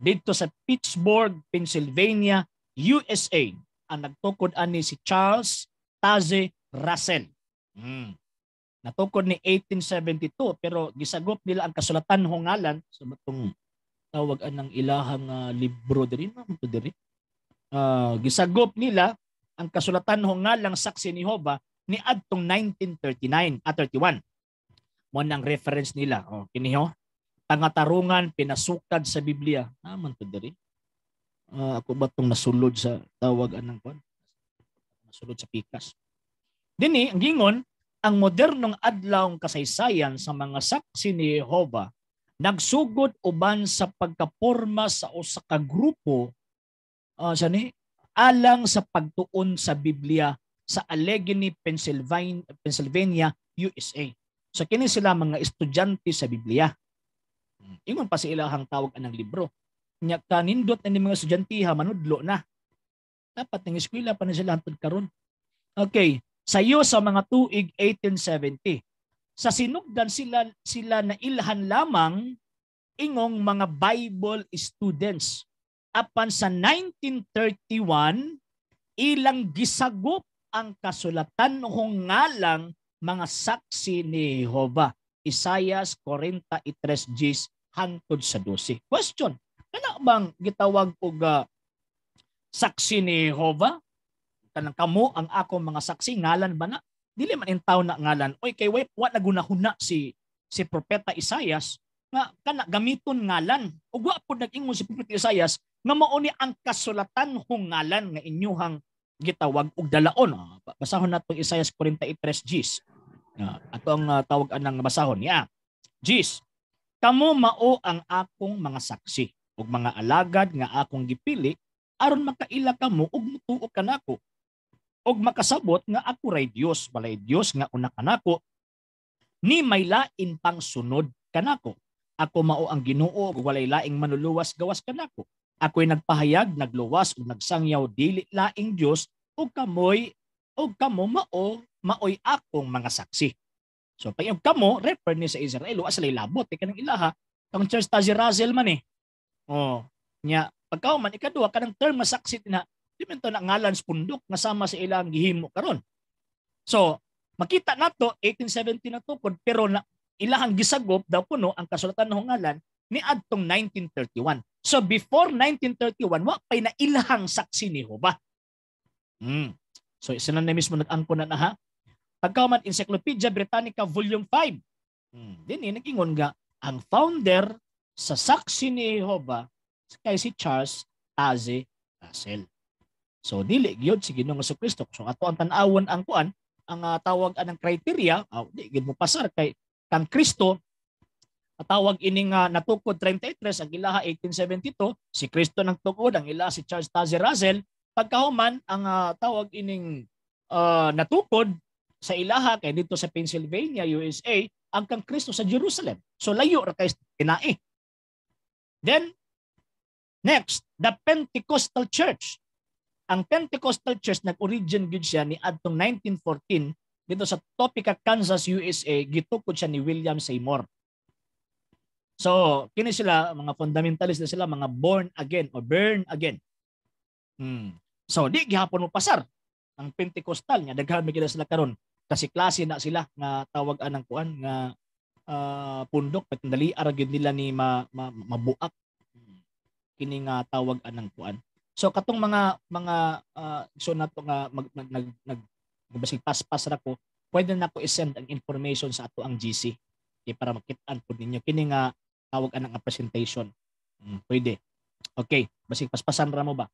dito sa Pittsburgh, Pennsylvania, USA. Ang nagtukod ani si Charles Taze Russell. Natukod ni 1872 pero gisagop nila ang kasulatan hongalan sa batong tawag anang ilahang libro diri to diri. Gisagop nila ang kasulatan hongalang saksi ni Jehova ni adtong 1939 31. Mo nang reference nila. Kini ho. Tangatarungan pinasukad sa Biblia. Naman to diri. Ako ba itong nasulod sa tawag anang kon? Nasulod sa pikas. Dini, ang gingon, ang modernong adlawng kasaysayan sa mga saksi ni Jehova nagsugod uban sa pagkaporma sa usa ka grupo alang sa pagtuon sa Biblia sa Allegheny, Pennsylvania, USA. So kini sila mga estudyante sa Biblia. Ingon pa sa ilahang tawag anang libro. Nya kanindot na ni mga estudyante manudlo na. Dapat ng eskwela pa na sila hantod karon. Okay, sayo sa mga tuig 1870. Sa sinugdan sila na ilhan lamang ingong mga Bible students. Apan sa 1931 ilang gisagop ang kasulatan hongalang mga saksi ni Jehova. Isaias 43:10 hangtod sa 12. Question, kana bang gitawag og saksi ni Jehova? Kanang kamo ang ako mga saksi ngalan ba na? Dili man intaw na ngalan. Oy kay wa nagunahuna si propeta Isaias nga kana gamiton ngalan. Ug wa pud nag-ingon si propeta Isaias nga mao ni ang kasulatan hongalan nga inyuhang gitawag og dalaon. Basahon nato Isaias 43:10. Ato ang tawag anang basahon niya. Jis, kamo mao ang akong mga saksi ug mga alagad nga akong gipili aron makaila kamo ug mutuo kanako. Og makasabot nga ako ray Dios, balay Dios nga una kanako ni may lain pang sunod kanako. Ako mao ang Ginoo ug walay laing manuluwas gawas kanako. Ako'y nagpahayag, nagluwas ug nagsangyaw dili laing Dios ug kamo maoy akong mga saksi. So pag yung kamo refer ni sa Israel wa sa labot kanang ilaha kang Charles Taze Russell man nya pagkaw man ikaduha kanang term masaksi na di man to na ngalan sa pundok nga sama sa ilang gihimo karon. So Makita nato 1870 na tukod pero na ilahang gisagop daw kuno ang kasulatan ng hungalan ni adtong 1931. So before 1931 wa pay na ilahang saksi ni Jehova. So isa na mismo nag-angkon na ha. Pagkauman Encyclopedia Britannica Volume 5. Din nag-ingon nga ang founder sa saksi ni Jehova kay si Charles Taze Russell. So dili gyud si Ginoong Jesucristo. So ato ang tan-awon ang kuan ang tawag anang criteria, di gid mo pasar kay kang Kristo tawag ining natukod 33 ang ilaha 1872, si Kristo nang tukod ang ilaha si Charles Taze Russell. Pagkahuman ang tawag ining natukod sa ilaha kay dito sa Pennsylvania, USA, ang kang Kristo sa Jerusalem. So layo ra kay tinae. Then next, the Pentecostal Church. Ang Pentecostal Church nag-origin gid siya ni adtong 1914 dito sa Topeka, Kansas, USA. Gitukod siya ni William Seymour. So, kini sila mga fundamentalist na sila, mga born again or burn again. So, di gihapon mo pasar ang Pentecostal nya daghan mi sila karon kasi klase na sila nga tawag anang kuan nga pundok patindali ara gyud nila ni mabuak kini nga tawag anang kuan. So katong mga so nato nga basig paspas ra ko, pwede na ko i-send ang information sa ato ang GC para makit-an pud ninyo kini nga tawag anang presentation. Pwede. Okay, basig paspasan ra mo ba?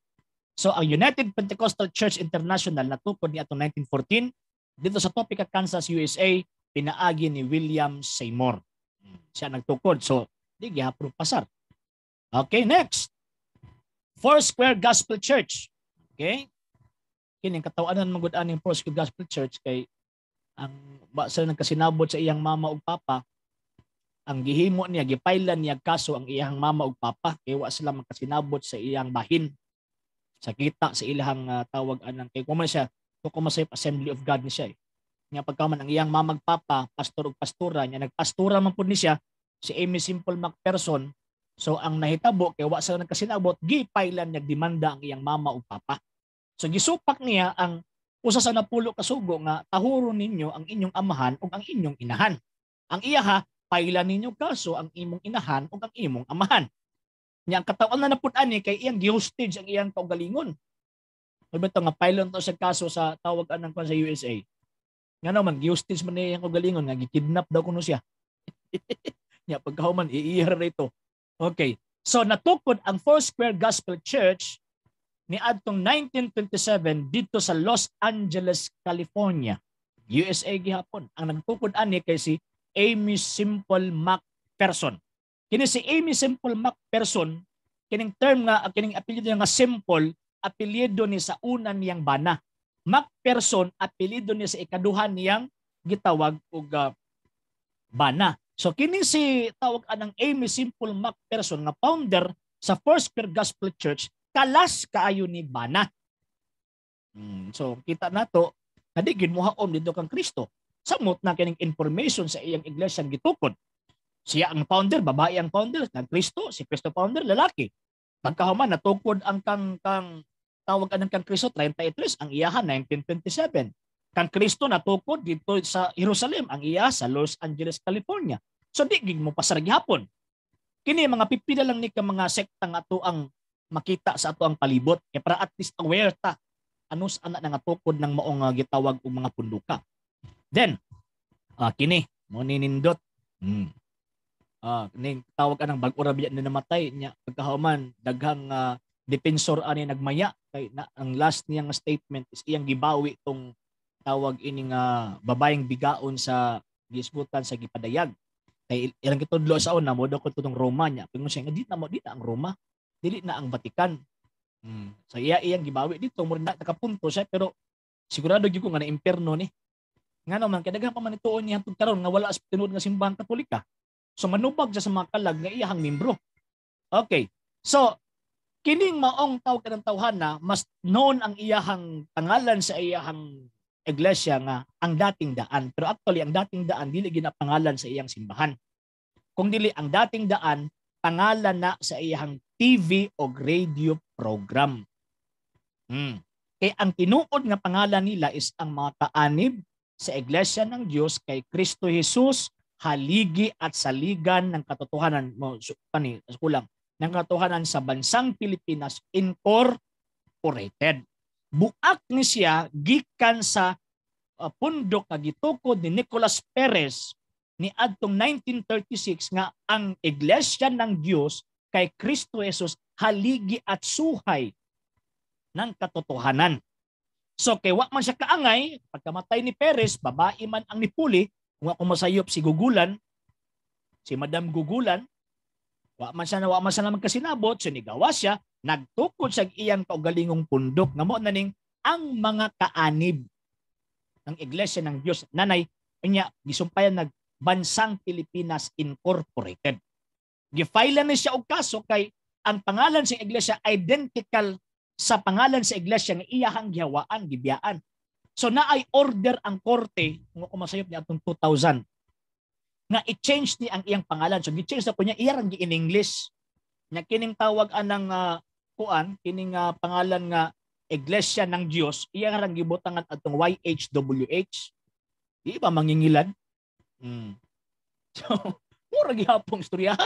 So ang United Pentecostal Church International natukod ni atong 1914 dito sa Topeka, Kansas, USA, pinaagi ni William Seymour. Siya nagtukod. So di gihapon pasar. Okay, next. Foursquare Gospel Church. Okay? Kining katawanan magud aning Foursquare Gospel Church kay ang basa nagkasinabot sa iyang mama ug papa, ang gihimo niya gipailan niya kaso ang iyang mama ug papa kay wa sila makasinabot sa iyang bahin. Sa kita sa ilahang tawag anang kay kuma siya sa Assembly of God ni siya. Nya pagkaman ang iyang mama ug papa, pastor ug pastora niya nagpastora man pud ni siya si Amy Simple McPherson. So ang nahitabo kay wa sa nagkasinabot gipailan niya demanda ang iyang mama ug papa. So gisupak niya ang usa sa napulo ka sugo nga tahuron ninyo ang inyong amahan ug ang inyong inahan. Ang iyaha pailan ninyo kaso ang imong inahan ug ang imong amahan. Nya ang katawan na napud ani kay iyang gi-hostage ang iyang kaugalingon. Ano nga pailan to sa kaso sa tawag anang sa USA. Nga naman gi-hostage man niya iyang kaugalingon nga gikidnap daw kuno siya. Nya pagkahuman iihar rito. Okay. So natukod ang Foursquare Gospel Church ni adtong 1927 dito sa Los Angeles, California, USA gihapon. Ang nagtukod ani kay si Amy Simple McPherson. Kini si Amy Simple McPherson, kining term nga kining apelyido nga Simple, apelyido ni sa unan niyang bana. McPherson, apelyido niya sa ikaduhan niyang gitawag og bana. So kini si tawag anang Amy Simple McPherson nga founder sa Foursquare Gospel Church, kalas kaayo ni bana. So kita nato kadi gid mohaom dito kang Kristo. Samot na kining information sa iyang iglesia gitukod. Siya ang founder, babae ang founder, kang Kristo, si Kristo founder, lalaki. Pagkahuman natukod ang kang tawag anang kang Kristo 33, ang iyahan 1927. Kang Kristo natukod dito sa Jerusalem, ang iya sa Los Angeles, California. So di gid mo pasar gihapon. Kini mga pipila lang ni ka mga sektang ato ang makita sa ato ang palibot kay para at least aware ta anus ana nga tukod ng maong gitawag og mga punduka. Then kini mo ninindot. Ning tawag anang bag-o ra biya na namatay nya pagkahuman daghang depensor ani nagmaya kay na, ang last niyang statement is iyang gibawi tong tawag ining babaeng bigaon sa gisgutan sa gipadayag. Kay ilang kitudlo sa una mo daw ko tutong Roma nya. Pingon siya nga di na ang Roma, dili na ang Vatican. So iyang gibawi dito mo na nakapunto siya pero sigurado gyud ko nga na imperno ni. Nga naman kay daghang pa man ituon niya hangtod karon nga wala sa tinuod nga simbahan Katolika. So manubag siya sa mga kalag nga iyang membro. Okay. So kining maong tawag kanang tawhana mas known ang iyahang pangalan sa iyahang iglesia nga ang dating daan. Pero actually ang dating daan dili ginapangalan sa iyang simbahan. Kung dili ang dating daan pangalan na sa iyang TV o radio program. Kaya ang tinuod nga pangalan nila is ang mga kaanib sa Iglesia ng Diyos kay Kristo Jesus, haligi at saligan ng katotohanan mo kulang ng katotohanan sa bansang Pilipinas incorporated. Buak ni siya gikan sa pundok nga gitukod ni Nicolas Perez ni adtong 1936 nga ang Iglesia ng Diyos kay Kristo Jesus haligi at suhay ng katotohanan. So kay wa man siya kaangay, pagkamatay ni Perez, babae man ang nipuli, kung ako masayop si Gugulan, si Madam Gugulan, wa man siya naman kasinabot, sinigawa siya, nagtukod sa iyang kaugalingong pundok nga mo naning ang mga kaanib ng Iglesia ng Diyos nanay unya gisumpayan nag Bansang Pilipinas Incorporated. Gifile na siya og kaso kay ang pangalan sa iglesia identical sa pangalan sa iglesia nga iyahang gihawaan gibiyaan. So naay order ang korte kung masayop ni atong 2000 nga i-change ni ang iyang pangalan. So gi-change na po niya iyang gi in English. Nya kining tawag anang kining pangalan nga Iglesia ng Diyos, iyang rang gibutangan atong YHWH. Di ba mangingilan? So, mura gihapong istorya.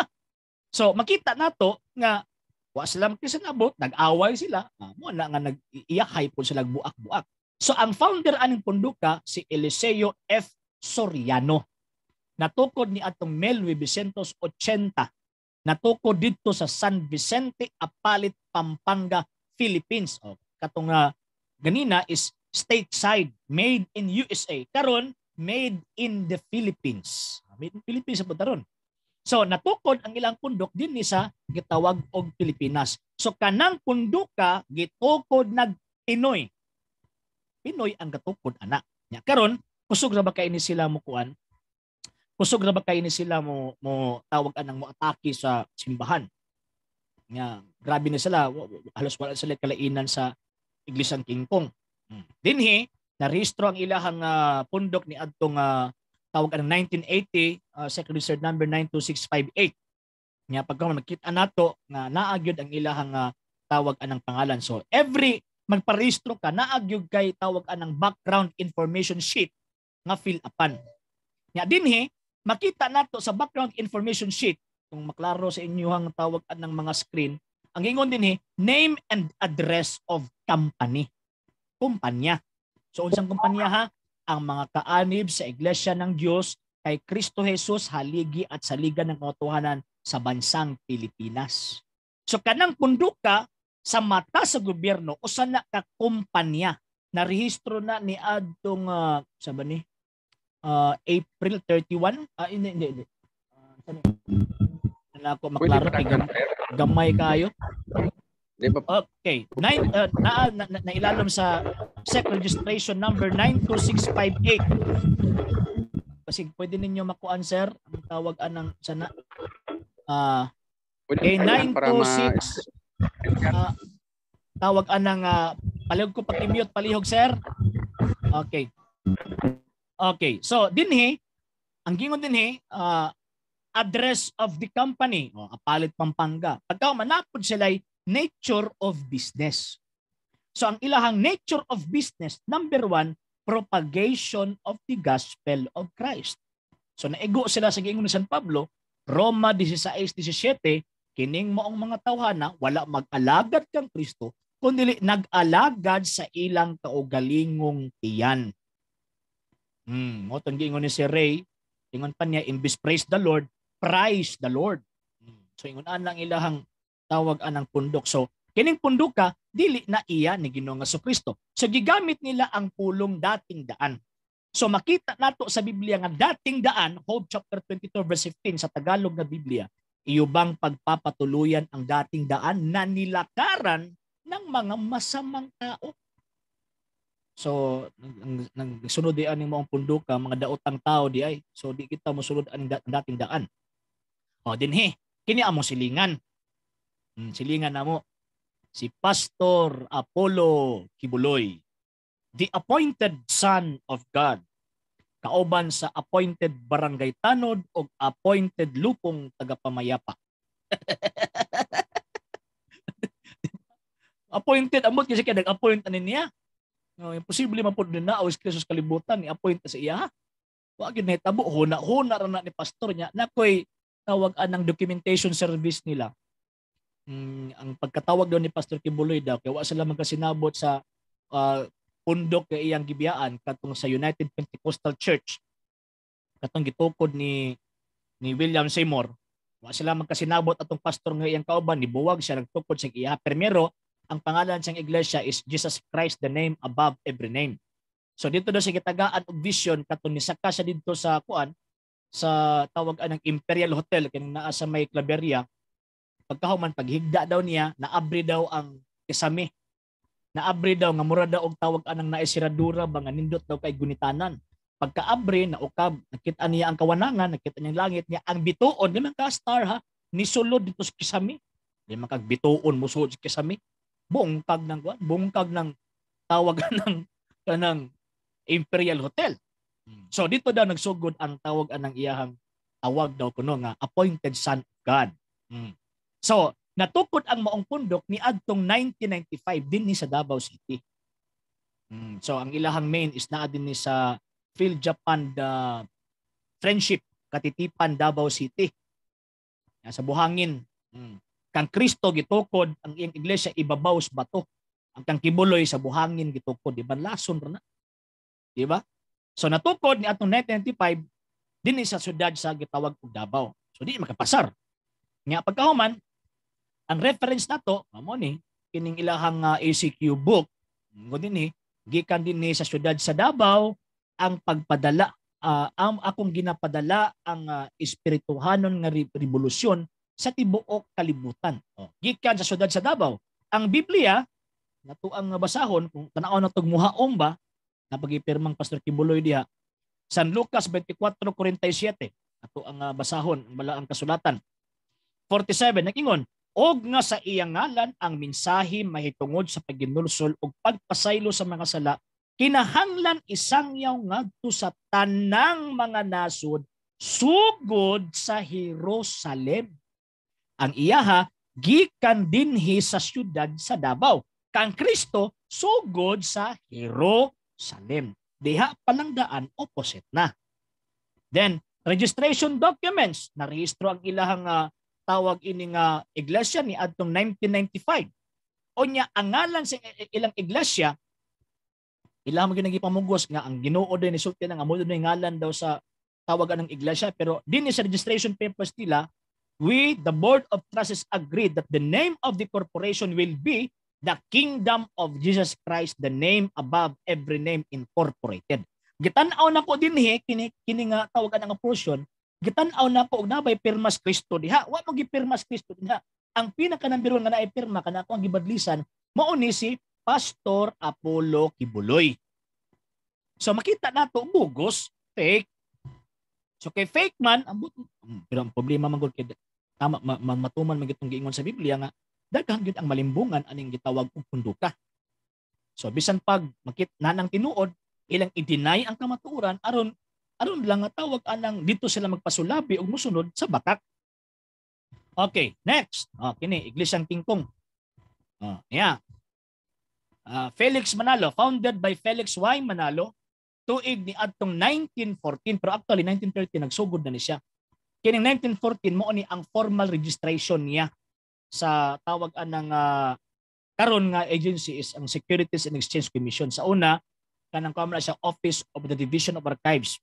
So, makita nato nga wa sila magkisanabot, nag-away sila, mo na nga nag-iyahay po sila buak-buak. So, ang founder aning punduka si Eliseo F. Soriano. Natukod ni atong 1980. Natukod dito sa San Vicente, Apalit, Pampanga, Philippines. O, katong ganina is stateside, made in USA. Karon made in the Philippines. Made in Philippines sa putaron. So natukod ang ilang pundok din ni sa gitawag og Pilipinas. So kanang punduka gitukod nag Pinoy. Pinoy ang gatukod ana. Nya karon kusog ra ba kay ni sila mo kuan? Kusog ra ba kay ni sila mo tawag anang mo atake sa simbahan. Nya grabe na sila, halos wala sila kalainan sa Iglesang King Kong. Dinhi narehistro ang ilahang pundok ni adtong tawag anang 1980 Secretary Cert number 92658. Nya pagka makita nato nga naagyod ang ilahang tawag anang pangalan. So every magparehistro ka naagyod kay tawag anang background information sheet nga fill upan. Nya dinhi makita nato sa background information sheet kung maklaro sa inyohang tawag anang mga screen, ang ingon dinhi name and address of company. Kumpanya. So unsang kumpanya ha? Ang mga kaanib sa Iglesia ng Diyos kay Kristo Jesus haligi at saligan ng katotohanan sa bansang Pilipinas. So kanang punduka sa mata sa gobyerno usa na ka kumpanya na rehistro na ni adtong April 31 hindi. Ano ako maklaro kay gamay kayo. Okay. Nailalom sa SEC registration number 92658. Kasi pwede ninyo makuan sir ang tawag anang sana okay, 926 tawag anang palihog ko pag-mute palihog sir. Okay. Okay. So dinhi ang gingon dinhi address of the company Apalit Pampanga. Pagka manapod sila nature of business. So ang ilahang nature of business, number 1, propagation of the gospel of Christ. So naigo sila sa giingon ni San Pablo, Roma 16:17, kining moong mga tawhana wala mag-alagad kang Kristo kundi nag-alagad sa ilang kaugalingong tiyan. Mo tong giingon ni si Ray, ingon pa niya imbis praise the Lord, praise the Lord. So ingon lang ilahang tawag anang pundok. So kining punduka dili na iya ni Ginoong Jesucristo. So gigamit nila ang pulong dating daan. So makita nato sa Biblia nga dating daan, Job chapter 22 verse 15 sa Tagalog na Biblia, iyubang pagpapatuluyan ang dating daan na nilakaran ng mga masamang tao. So nagsunod di aning mga punduka, mga daotang tao di ay. So di kita mosulod ang dating daan. O dinhi, kini amo silingan. Silingan na mo si Pastor Apollo Kibuloy, the appointed son of God, kauban sa appointed barangay tanod o appointed lupong tagapamayapa. Appointed amot kasi kaya nag-appoint ani niya. No, imposible man pud na si Kristo sa kalibutan ni appoint sa iya. Wa gyud nahitabo huna ra na ni pastor niya nakoy tawag anang documentation service nila. Ang pagkatawag daw ni Pastor Kibuloy daw kay wa sila magkasinabot sa pundok kay iyang gibiyaan katong sa United Pentecostal Church katong gitukod ni William Seymour. Wa sila magkasinabot atong pastor nga iyang kauban ni buwag siya nagtukod sa iya. Primero, ang pangalan sa iglesia is Jesus Christ, the name above every name. So dito daw sa gitagaan og vision katong nisaka siya dito sa kuan sa tawag anang Imperial Hotel kay naa sa may Claveria. Pagkahuman paghigda daw niya, naabri daw ang kisame. Naabri daw nga mura daw og tawag anang naisiradura ba nga nindot daw kay gunitanan. Pagkaabri na ukab, nakita niya ang kawanangan, nakita niya ang langit niya, ang bituon, di man ka star ha, nisulod dito sa kisame. Di man kag bituon musud sa kisame. Bungkag ng tawagan ng kanang Imperial Hotel. So dito daw nagsugod ang tawag anang iyahang tawag daw kuno nga appointed son of God. So natukod ang maong pundok ni adtong 1995 din ni sa Davao City. So ang ilahang main is naa din ni sa Phil Japan Friendship Katitipan Davao City. Sa buhangin. Kang Kristo gitukod ang iyang iglesia ibabaw sa bato. Ang kang Kibuloy sa buhangin gitukod, di ba? Lason ra na. Di ba? So natukod ni atong 1995 dinhi sa syudad sa gitawag og Davao. So di makapasar. Nya pagkahuman ang reference nato amo ni kining ilahang ACQ book. Ngo dinhi gikan dinhi sa syudad sa Davao ang pagpadala ang akong ginapadala ang espirituhanon nga revolusyon sa tibuok kalibutan. Gikan sa syudad sa Davao. Ang Biblia nato ang basahon kung tanaw na tog muhaom ba na pagipirmang Pastor Kibuloy diha. San Lucas 24:47 ato ang basahon bala ang kasulatan. 47 nagingon, og nga sa iyang ngalan ang mensahe mahitungod sa pagginulsol ug pagpasaylo sa mga sala kinahanglan isangyaw ngadto sa tanang mga nasod sugod sa Jerusalem. Ang iyaha gikan dinhi sa syudad sa Davao. Kang Kristo sugod sa Jerusalem. Diha palangdaan opposite na. Then registration documents narehistro ang ilahang tawag ini nga iglesia ni adtong 1995. Unya ang ngalan sa ilang iglesia ilang mga gipamugos nga ang Ginoo din ni sulti nga amo din ngalan daw sa tawagan ng iglesia pero dinhi sa registration papers nila we the board of trustees agreed that the name of the corporation will be the Kingdom of Jesus Christ, the name above every name incorporated. Gitan-aw na ko dinhi kini nga tawagan nga portion. Gitan-aw na ko og nabay pirmas Kristo diha. Wa mo gipirmas Kristo diha. Ang pinaka number 1 nga naipirma kana ako ang gibadlisan mao ni si Pastor Apollo Kibuloy. So makita nato bugos, fake. So kay fake man pero ang problema man gud kay tama matuman man gitong giingon sa Biblia nga daghan gyud ang malimbungan aning gitawag og punduka. So bisan pag makit nanang tinuod ilang i-deny ang kamatuoran aron lang nga tawag anang dito sila magpasulabi og mosunod sa batak. Okay, next. Kini Iglesiang Tingkong. Yeah. Felix Manalo, founded by Felix Y. Manalo, tuig ni adtong 1914 pero actually 1930 nagsugod na ni siya. Kining 1914 mo ni ang formal registration niya sa tawag anang karon nga agency is ang Securities and Exchange Commission. Sa una kanang kamala siya Office of the Division of Archives,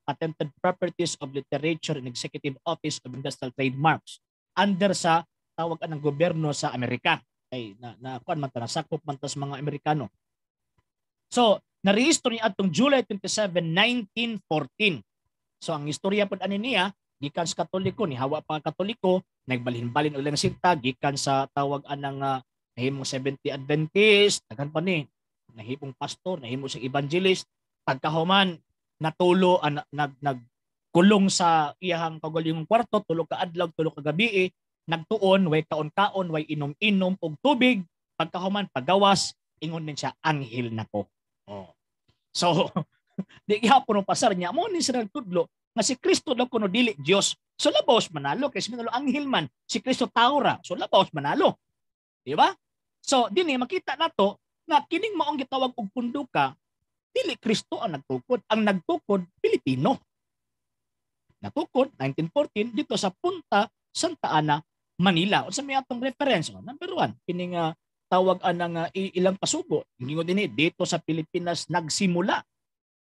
Patented Properties of Literature and Executive Office of Industrial Trademarks under sa tawag anang gobyerno sa Amerika. Ay na kuan man ta nasakop man ta sa mga Amerikano. So narehistro ni adtong July 27, 1914. So ang istorya pud ani niya gikan sa Katoliko ni hawa pa Katoliko nagbalhin-balhin og lang sinta gikan sa tawag anang nahimong 70 Adventist daghan pa ni nahimong pastor nahimo siyang evangelist pagkahuman natulo nagkulong sa iyahang kaugalingong kwarto tulo ka adlaw tulo ka gabi nagtuon way kaon-kaon way inom-inom og tubig pagkahuman pagawas ingon din siya anghel nako. So di gihapon pasar niya mo ni sira tudlo nga si Kristo daw kuno dili Dios. So labaws manalo kasi manalo anghel man, si Kristo tao ra. So labaws manalo. Di ba? So dinhi makita nato nga kining maong gitawag og punduka dili Kristo ang nagtukod. Ang nagtukod Pilipino. Natukod 1914 dito sa Punta Santa Ana, Manila. Unsa may atong reference? Number 1, kining tawag anang ilang pasugo. Ingon dinhi dito sa Pilipinas nagsimula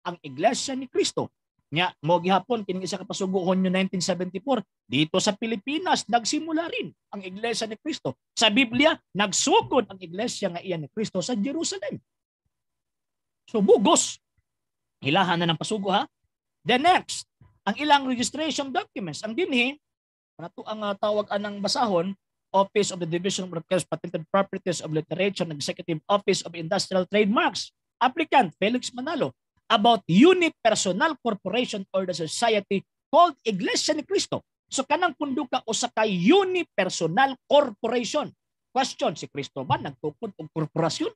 ang Iglesia ni Kristo. Nya mo gihapon kining isa ka pasugo Hunyo 1974 dito sa Pilipinas nagsimula rin ang Iglesia ni Kristo. Sa Biblia nagsugod ang Iglesia nga iyan ni Kristo sa Jerusalem. So bugos. Hilahan na ng pasugo ha. The next, ang ilang registration documents. Ang dinhi nato ang tawag anang basahon, Office of the Division of Patented Properties of Literature and Executive Office of Industrial Trademarks. Applicant Felix Manalo. About unipersonal corporation or the society called Iglesia ni Cristo. So kanang punduka usa ka unipersonal corporation. Question, si Cristo ba nagtukod og korporasyon?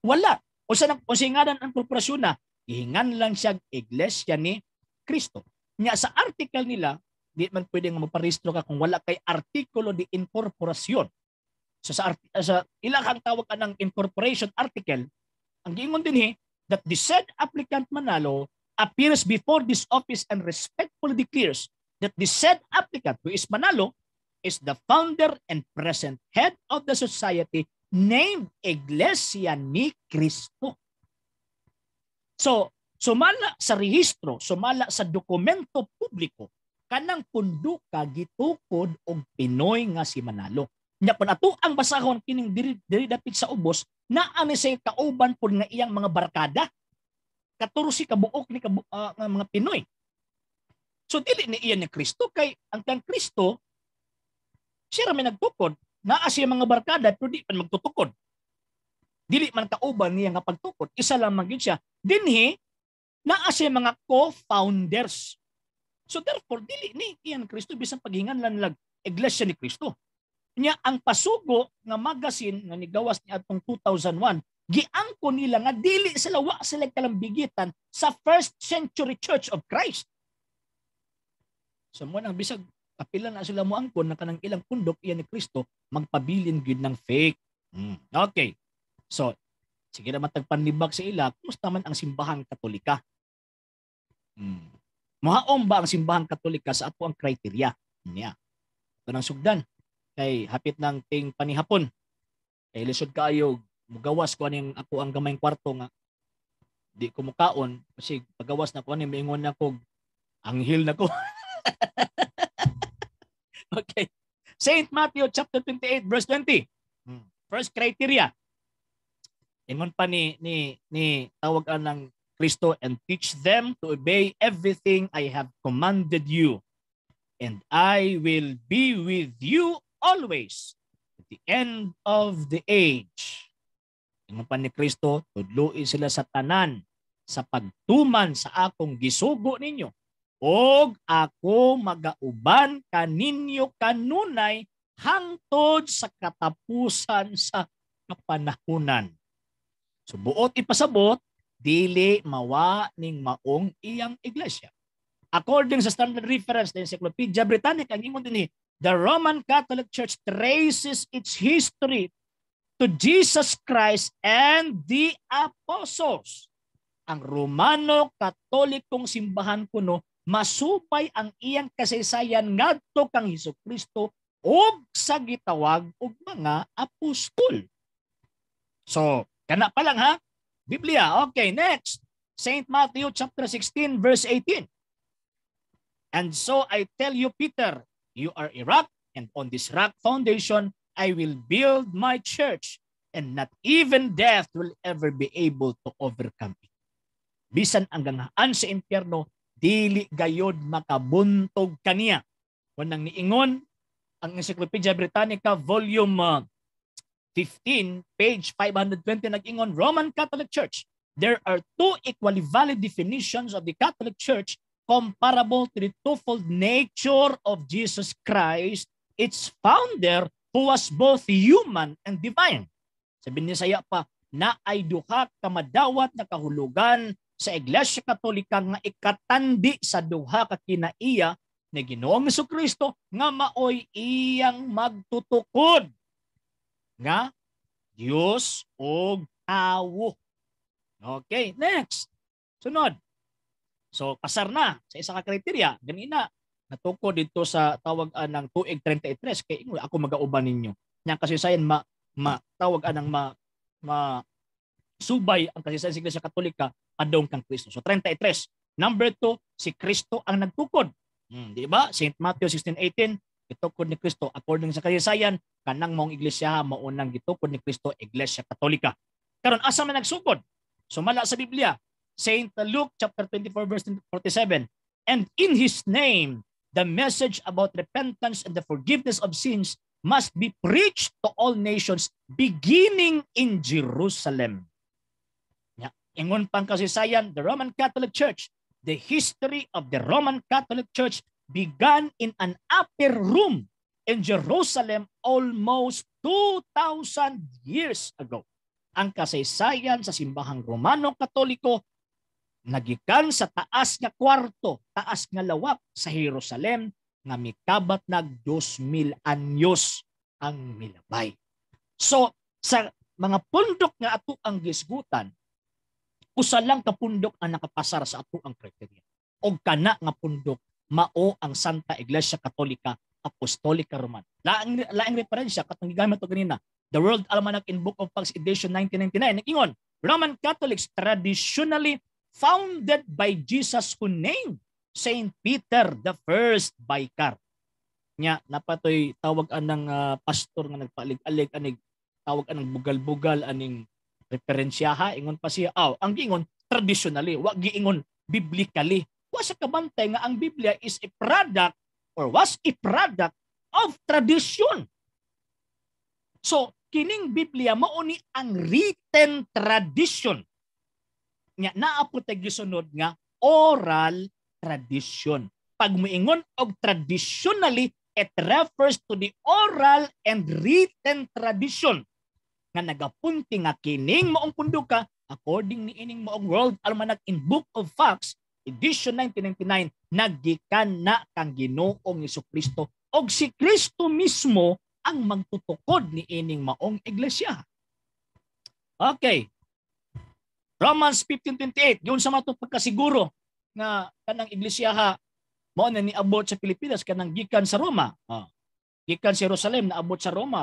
Wala. Usa ngadan ang korporasyon na gihingan lang siya Iglesia ni Cristo. Nya sa article nila, di man pwedeng maparehistro ka kung wala kay artikulo di incorporación. So sa ilang tawag anang incorporation article, ang giingon dinhi that the said applicant Manalo appears before this office and respectfully declares that the said applicant, who is Manalo, is the founder and present head of the society named Iglesia ni Cristo. So, sumala sa rehistro, sumala sa dokumento publiko, kanang punduka gitukod og Pinoy nga si Manalo. Nya kun ato ang basahon kining diri dapit sa ubos, naa ni say kauban pud nga iyang mga barkada. 14 ka buok ni mga Pinoy. So dili ni iyan ni Kristo kay ang kang Kristo siya ra may nagtukod, naa siya mga barkada pero di man magtutukod. Dili man kauban niya nga pagtukod, isa lang man gyud siya. Dinhi naa siya mga co-founders. So therefore dili ni iyan Kristo bisan paghingan lang Iglesia ni Kristo. Nya ang pasugo nga magazine nga nigawas ni atong 2001 giangko nila nga dili sila wa sila kalambigitan sa first century Church of Christ. So mo nang bisag kapila na sila mo angkon na kanang ilang pundok iyan ni Kristo magpabilin gyud ng fake. Okay. So sige na matagpanlibag sa ila kumusta man ang simbahang Katolika. Mahaom ba ang simbahang Katolika sa ato ang kriteria niya? Ito nang sugdan. Kay hapit ng ting panihapon. Kay lisod kaayo mugawas ko aning ako ang gamayng kwarto nga di ko mukaon kasi pagawas na ko ani miingon na ko anghel na ko. Okay. Saint Matthew chapter 28 verse 20. First criteria. Ingon pa ni tawagan ng Kristo and teach them to obey everything I have commanded you. And I will be with you always at the end of the age. Ingon pa ni Kristo, tudluin sila sa tanan sa pagtuman sa akong gisugo ninyo. Og ako magauban kaninyo kanunay hangtod sa katapusan sa kapanahunan. So buot ipasabot, dili mawa ning maong iyang iglesia. According sa standard reference sa Encyclopedia Britannica, ang ingon dinhi, the Roman Catholic Church traces its history to Jesus Christ and the apostles. Ang Romano Katolikong simbahan kuno masupay ang iyang kasaysayan ngadto kang Hesukristo ug sa gitawag og mga apostol. So, kana pa lang ha? Biblia. Okay, next. Saint Matthew chapter 16 verse 18. And so I tell you, Peter, you are a rock, and on this rock foundation I will build my church, and not even death will ever be able to overcome it. Bisan ang ganahan sa impyerno, dili gayod makabuntog kaniya. Kunang niingon ang Encyclopedia Britannica volume 15 page 520 nag-ingon, Roman Catholic Church. There are two equally valid definitions of the Catholic Church comparable to the twofold nature of Jesus Christ, its founder, who was both human and divine. Sabi ni Saya pa, na ay duha ka madawat na kahulugan sa Iglesia Katolika nga ikatandi sa duha ka kinaiya ni Ginoong Jesucristo nga maoy iyang magtutukod nga Dios o tawo. Okay, next. Sunod. So, pasar na sa isa ka kriteria. Ganina, natuko dito sa tawag ng tuig 33 kay ako magauban ninyo. Nya kasaysayan tawag anang subay ang kasaysayan sa Iglesia Katolika adong kang Kristo. So 33. Number 2, si Kristo ang nagtukod. Di ba? St. Matthew 16:18, gitukod ni Kristo according sa kasaysayan kanang maong iglesia maunang gitukod ni Kristo Iglesia Katolika. Karon asa man nagsugod? Sumala sa Biblia, St. Luke chapter 24 verse 47, and in his name the message about repentance and the forgiveness of sins must be preached to all nations beginning in Jerusalem. Ingon pang kasaysayan, the Roman Catholic Church, the history of the Roman Catholic Church began in an upper room in Jerusalem almost 2,000 years ago. Ang kasaysayan sa simbahang Romano Katoliko nagikan sa taas nga kwarto, taas nga lawak sa Jerusalem nga mikabat nag 2,000 anyos ang milabay. So sa mga pundok nga ato ang gisgutan, usa lang ka pundok ang nakapasar sa ato ang kriteria. Og kana nga pundok mao ang Santa Iglesia Katolika Apostolika Romana. Laing referensya katong gigamit to ganina. The World Almanac in Book of Facts edition 1999 nag-ingon, Roman Catholics traditionally founded by Jesus who named Saint Peter the first vicar. Nya napatoy tawag anang pastor nga nagpaalig-alig anig tawag anang bugal-bugal aning referensyaha ingon pa siya ang giingon traditionally wa giingon biblically. Wa sa kabantay nga ang Biblia is a product or was a product of tradition. So kining Biblia mao ni ang written tradition. Nya naa po tay gisunod nga oral tradition. Pag moingon og traditionally, it refers to the oral and written tradition nga nagapunti nga kining maong punduka according ni ining maong World Almanac in Book of Facts edition 1999 naggikan na kang Ginoong Jesucristo og si Kristo mismo ang magtutukod ni ining maong iglesia. Okay. Romans 15:28 yun sa mato pagkasiguro nga kanang iglesia mao na niabot sa Pilipinas kanang gikan sa Roma. Gikan sa Jerusalem naabot sa Roma.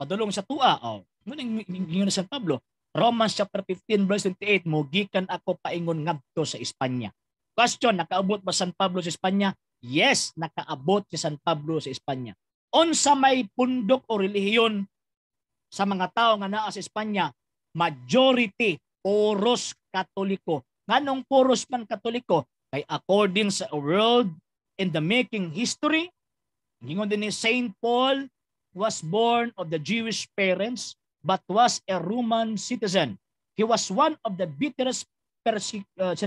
Padulong sa tua. Ngunit San Pablo. Romans chapter 15 verse 28, mugikan ako paingon ngadto sa Espanya. Question, nakaabot ba San Pablo sa Espanya? Yes, nakaabot si San Pablo sa Espanya. Unsa may pundok o relihiyon sa mga tao nga naa sa Espanya, majority puros Katoliko. Nganong puros man Katoliko? Kay according sa World in the Making history, gingon din ni Saint Paul was born of the Jewish parents but was a Roman citizen. He was one of the bitterest persecutor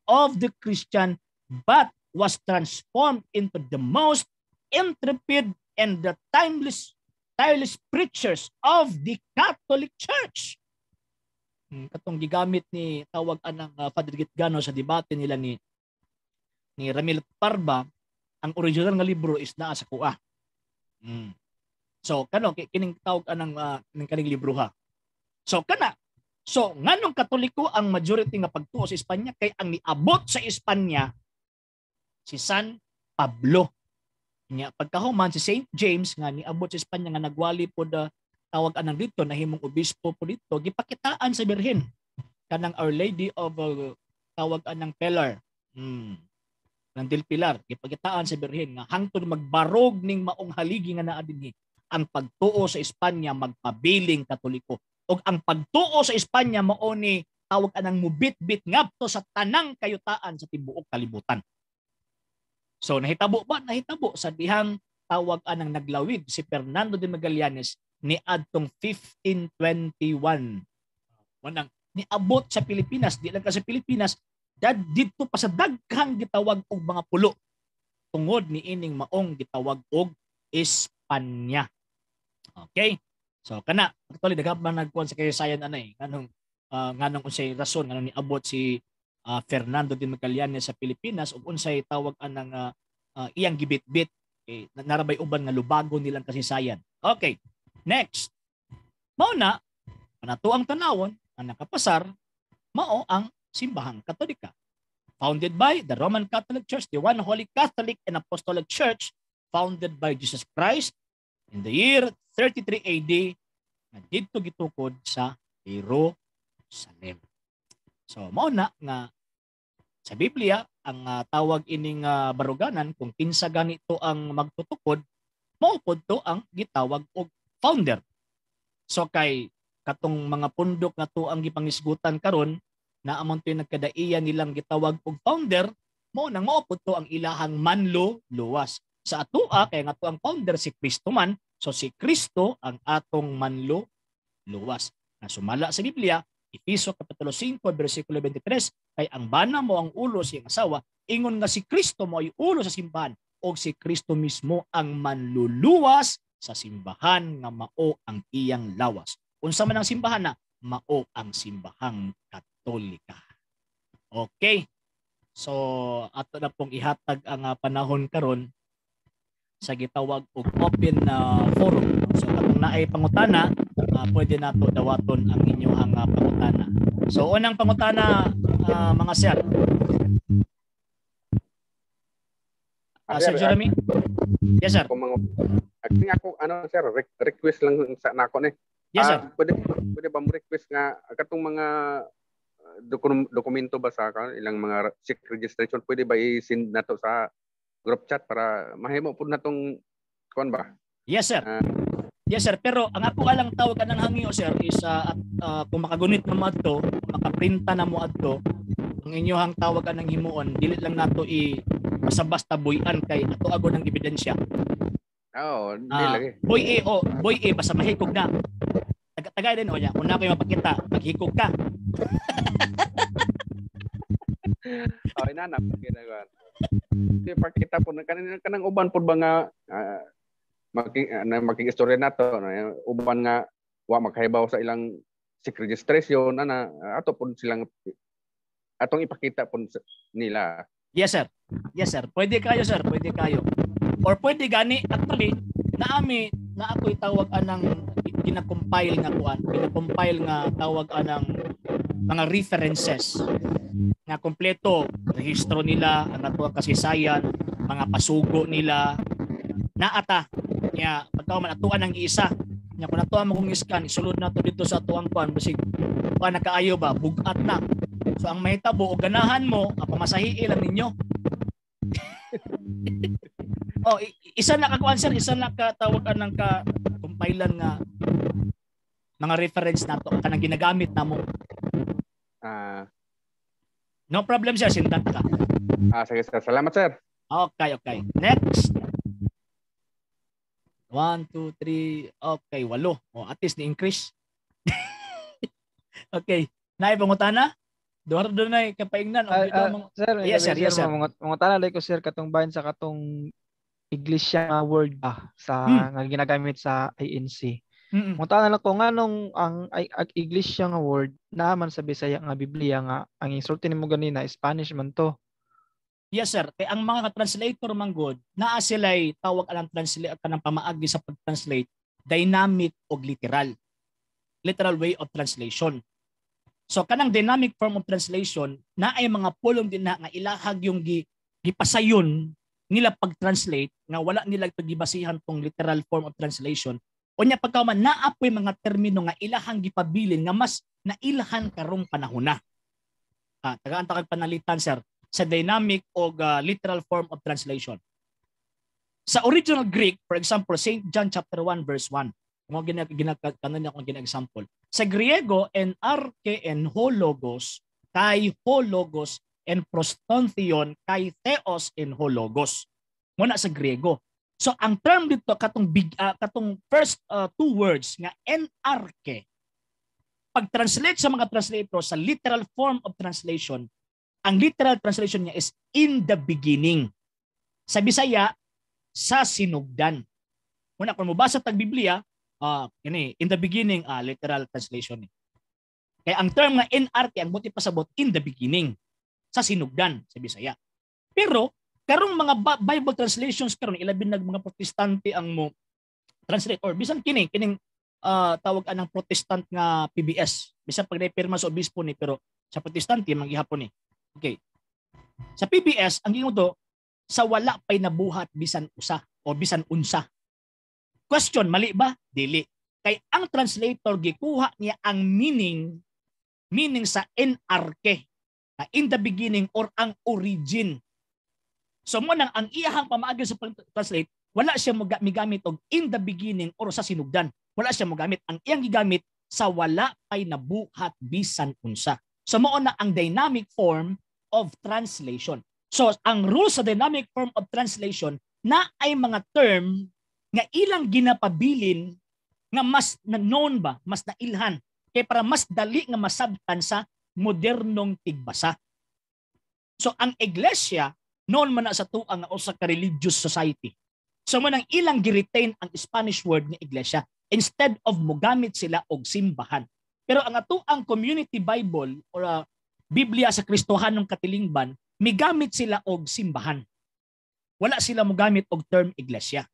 of the Christian, but was transformed into the most intrepid and the tireless preachers of the Catholic Church. Katong gigamit ni tawag anang Father Gitgano sa debate nila ni Ramil Parba, ang original nga libro is naa sa kuha. So kano kining tawag anang kaning libro ha. So nganong Katoliko ang majority nga pagtuo sa Espanya kay ang niabot sa Espanya si San Pablo. Nya pagkahuman si Saint James nga niabot sa Espanya nga nagwali pod tawag anang dito nahimong obispo po dito gipakitaan sa Birhen kanang Our Lady of tawag anang Pilar. Ng Del Pilar gipakitaan sa Birhen nga hangtod magbarog ning maong haligi nga naa dinhi ang pagtuo sa Espanya magpabiling Katoliko ug ang pagtuo sa Espanya mao ni tawag anang mubit-bit ngadto sa tanang kayutaan sa tibuok kalibutan. So nahitabo sa dihang tawag anang naglawig si Fernando de Magallanes ni adtong 1521. Wanang niabot sa Pilipinas, di lang ka sa Pilipinas, dito pa sa daghang gitawag og mga pulo tungod ni ining maong gitawag og Espanya. Okay? So kana actually daghan nagkuan sa kasaysayan anay nganong unsay rason nganong niabot si Fernando de Magallanes sa Pilipinas ug unsay tawag anang iyang gibit-bit narabay uban nga lubagon nilang kasaysayan. Okay. Next, mao na panato ang tanawon ang nakapasar mao ang simbahang Katolika. Founded by the Roman Catholic Church, the one Holy Catholic and Apostolic Church, founded by Jesus Christ in the year 33 AD na didto gitukod sa Jerusalem. So mao na nga sa Biblia ang tawag ining baruganan kung kinsa ganito ang magtutukod, mao pod to ang gitawag og founder. So kay katong mga pundok nga to ang gipangisgutan karon na amon to nagkadaiya nilang gitawag og founder, mao nang mao pod to ang ilahang manluluwas. Sa atoa kay nga to ang founder si Kristo man, so si Kristo ang atong manluluwas. Na sumala sa Biblia, Efeso kapitulo 5 bersikulo 23, kay ang bana mo ang ulo sa iyang asawa, ingon nga si Kristo mo ay ulo sa simbahan o si Kristo mismo ang manluluwas sa simbahan nga mao ang iyang lawas. Unsa man ang simbahan na mao ang simbahang Katolika. Okay. So ato na pong ihatag ang panahon karon sa gitawag og open forum. So katong naay pangutana, pwede nato dawaton ang inyong pangutana. So unang pangutana mga sir. Sir Jeremy? Yes sir. Acting ako sir, request lang sa nako ni. Yes sir. Pwede ba mo request nga katong mga dokumento ba sa ilang mga SIC registration pwede ba i-send nato sa group chat para mahimo pud natong kuan ba? Yes sir. Yes sir, pero ang ako alang tawag kanang hangyo sir is kung makagunit na mo adto, makaprinta na mo adto, ang inyohang tawag kanang himuon, dili lang nato basta-basta buy-an kay ato ago ng ebidensya. Dili. Boy basta mahikog na. Tagay din o niya, kung na kayo mapakita, maghikog ka. Inanap ginagawa. Di pakita po kanang uban pud ba nga making istorya nato uban nga wa makahibaw sa ilang SIC registration ato pud silang atong ipakita pud nila. Yes sir. Yes sir. Pwede kayo sir, pwede kayo. Or pwede gani actually na ako itawag anang gina-compile nga tawag anang mga references nga kompleto, rehistro nila, ang atuang kasaysayan, mga pasugo nila, naata nya pagka man atuan ang isa nya kung atuan mo kung iskan isulod nato dito sa atuang kuan basig pa nakaayo ba bugat na. So ang mahitabo o ganahan mo pamasahi lang ninyo. Isa na ka answer, isa na ka tawag anang ka compilan nga mga reference nato kanang ginagamit namo. No problem sir, sindan ka. Sige sir. Salamat sir. Okay. Next. 1, 2, 3. Okay, 8. At least ni-increase. Okay. Naipangutana? Doon na kapaingnan. Sir, yes sir. Mangutana ko sir katong bahin sa katong iglesia nga word sa nga ginagamit sa INC. Mangutana lang ko nganong ang iglesia nga word naman sa Bisaya nga Biblia nga ang insulti nimo ganina Spanish man to. Yes sir. Kaya ang mga translator man god naa sila'y tawag alang translate kanang pamaagi sa pag-translate dynamic o literal. Literal way of translation. So kanang dynamic form of translation na ay mga pulong din na nga ilahag yung gipasayon nila pag-translate nga wala nila pagbasihan tong literal form of translation. Unya pagka man naapoy mga termino nga ilahang gipabilin nga mas nailahan karong panahon na. Tagaan ta kag panalitan sir sa dynamic o literal form of translation. Sa original Greek, for example, St. John chapter 1 verse 1. Kung ginakanan akong gina-example. Sa Griego, enarche en hologos, kai hologos en prostontheon, kai theos en hologos. Muna sa Griego. So ang term dito katong first two words nga enarche. Pag-translate sa mga translator sa literal form of translation, ang literal translation niya is in the beginning. Sa Bisaya, sa sinugdan. Muna kung mabasa tag Biblia, in the beginning, literal translation. Kaya ang term nga enarche, ang buti pasabot, in the beginning. Sa sinugdan, sa Bisaya. Pero, karong mga Bible translations karon ilabin nag mga protestante ang mo translate or bisan kining tawag anang protestant nga PBS. Bisan pag naipirma sa obispo ni pero sa protestante manggihapon ni. Okay. Sa PBS ang ginguto sa wala pay nabuhat bisan usa o bisan unsa. Question, mali ba? Dili. Kay ang translator gikuha niya ang meaning sa NRK na in the beginning or ang origin. So mo nang ang iyahang pamaagi sa translate, wala siya migamit og in the beginning or sa sinugdan. Wala siya mogamit. Ang iyang gigamit sa wala pay nabuhat bisan unsa. So mao na ang dynamic form of translation. So ang rule sa dynamic form of translation na ay mga term nga ilang ginapabilin nga mas na-known ba, mas nailhan, kaya para mas dali nga masabtan sa modernong tigbasa. So ang iglesia, noon man na sa tuang o sa religious society. So man ang ilang giretain ang Spanish word nga iglesia instead of mogamit sila og simbahan. Pero ang atuang community Bible or Biblia sa Kristohanong katilingban, migamit sila og simbahan. Wala sila mogamit og term iglesia.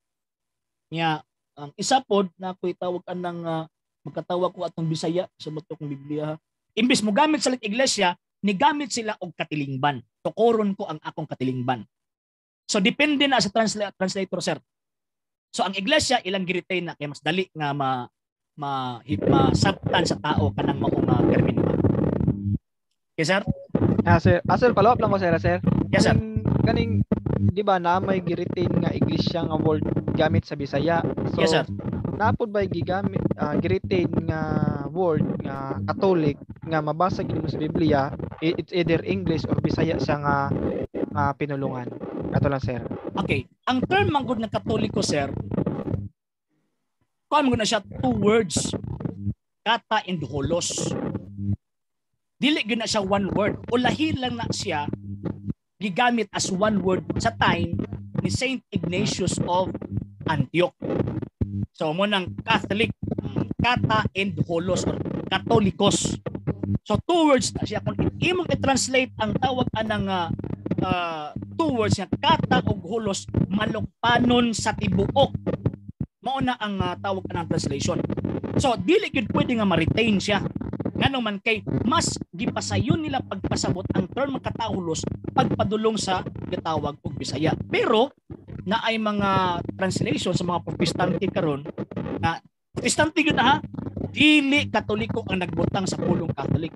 Nya ang isa pod na ko'y tawag anang magkatawag ko atong Bisaya sa buto kong Biblia. Imbis mo gamit sa iglesia, nigamit sila og katilingban. Tukoron ko ang akong katilingban. So depende na sa translator sir. So ang iglesia ilang giretain na kay mas dali nga masabtan sa tao kanang maong termino. Okay sir? Sir, follow up lang ko sir. Yes sir. Kaning di ba na may giretain nga iglesia nga word gamit sa Bisaya. So, yes sir. Napod ba gigamit giretain nga word nga Catholic nga mabasa gid mo sa Biblia, it's either English or Bisaya siya nga pinulungan. Ato lang sir. Okay, ang term man gud ng Katoliko sir, kuan mo na siya two words. Kata and holos. Dili gyud na siya one word. Ulahi lang na siya gigamit as one word sa time ni Saint Ignatius of Antioch. So mo nang Catholic, kata and holos or Katolikos. So two words na siya. Kung imong i-translate ang tawag anang two words nga kata ug holos, malukpanon sa tibuok. Mao na ang tawag anang translation. So dili gyud pwede nga ma-retain siya. Ngano man kay mas gipasayon nila pagpasabot ang term katahulos pagpadulong sa gitawag og Bisaya. Pero na ay mga translation sa mga protestante karon na protestante gyud na ha, dili Katoliko ang nagbutang sa pulong Catholic.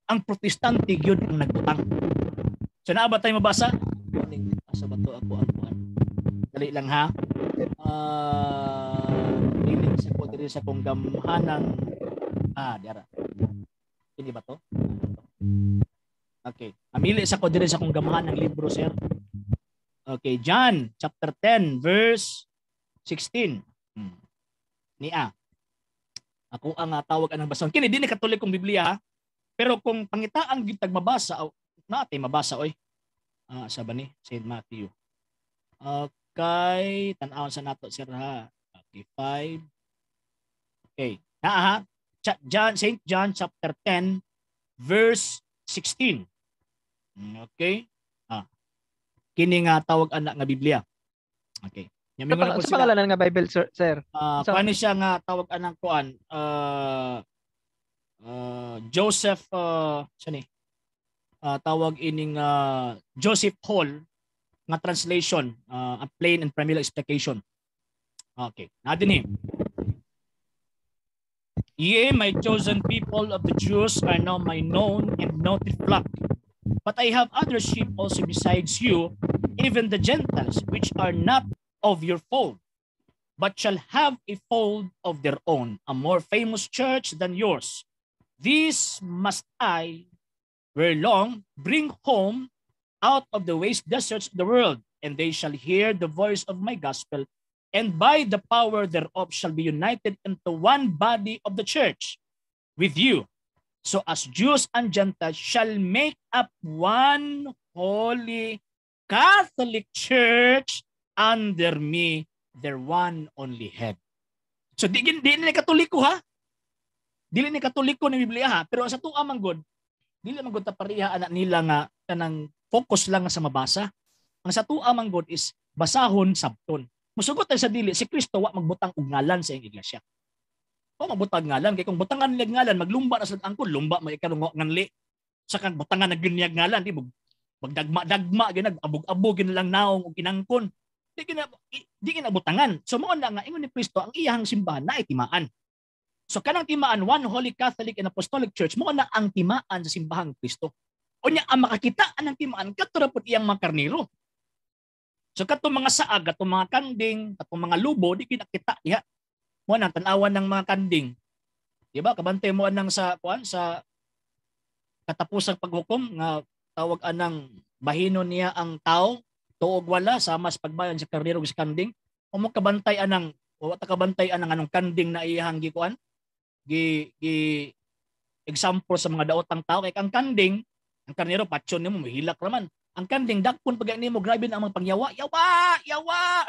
Ang protestante gyud ang nagbutang. So naa ba tayo mabasa? Asa ba to ako ang kuan? Dali lang ha. Dili sa ko diri sa kong gamhanang diara. Hindi ba to? Okay. Amili sa ko diri sa kong gamhanang libro sir. Okay, John chapter 10 verse 16. Nia. Ako ang tawag anang bason. Kini dinhi Katolikong Biblia ha. Pero kung pangitaan gyud tag mabasa natin mabasa oy. Sa ba ni Saint Matthew. Okay, tan-awon sa nato sir ha. Okay, 5. Okay. Naa ha. Saint John chapter 10 verse 16. Okay? Kini nga tawag anak nga Biblia. Okay. Sa pangalan nga Bible sir. Paano siya nga tawag anang kuan? Joseph sani? Tawag ining Joseph Hall nga translation, a plain and primary explication. Okay. Nadin Ye, my chosen people of the Jews are now my known and noted flock. But I have other sheep also besides you, even the Gentiles, which are not of your fold, but shall have a fold of their own, a more famous church than yours. These must I, where long, bring home out of the waste deserts of the world, and they shall hear the voice of my gospel, and by the power thereof shall be united into one body of the church with you. So as Jews and Gentiles shall make up one holy Catholic church under me, their one only head. So di ni Katoliko ha? Dili ni Katoliko ni Biblia ha? Pero sa tuwa man gud, dili man gud ta pareha anak nila nga kanang focus lang sa mabasa. Ang sa tuwa man gud is basahon sabton. Musugot sa dili si Kristo wa magbutang og ngalan sa iyang iglesia. O mabutag ngalan kay kung butangan nila ngalan maglumba na sa angkon, lumba may ikaw nganli. Sa kang butangan na ginyag ngalan di magdagma ginag abog-abog gin lang naong og kinangkon. Di kinabutangan. So mao na nga ingon ni Kristo ang iyang simbahan na timaan. So kanang timaan, one Holy Catholic and Apostolic Church, mo na ang timaan sa simbahang Kristo. O niya ang makakita ang timaan katurapot iyang mga karnero. So katong mga saag, katong mga kanding, katong mga lubo, di kinakita diha. Mo nang tan-awan ng mga kanding. Di ba? Kabantay mo anang sa katapusang paghukom nga tawag anang bahino niya ang tao tuog wala sama sa pagbayan sa karnero sa kanding. O mo kabantay anang anong kanding na iyang gikuan gi example sa mga daotang tao kay ang kanding ang karnero patyon nimo mahilak raman ang kanding dagpon pag nimo grabe na ang pangyawa yawa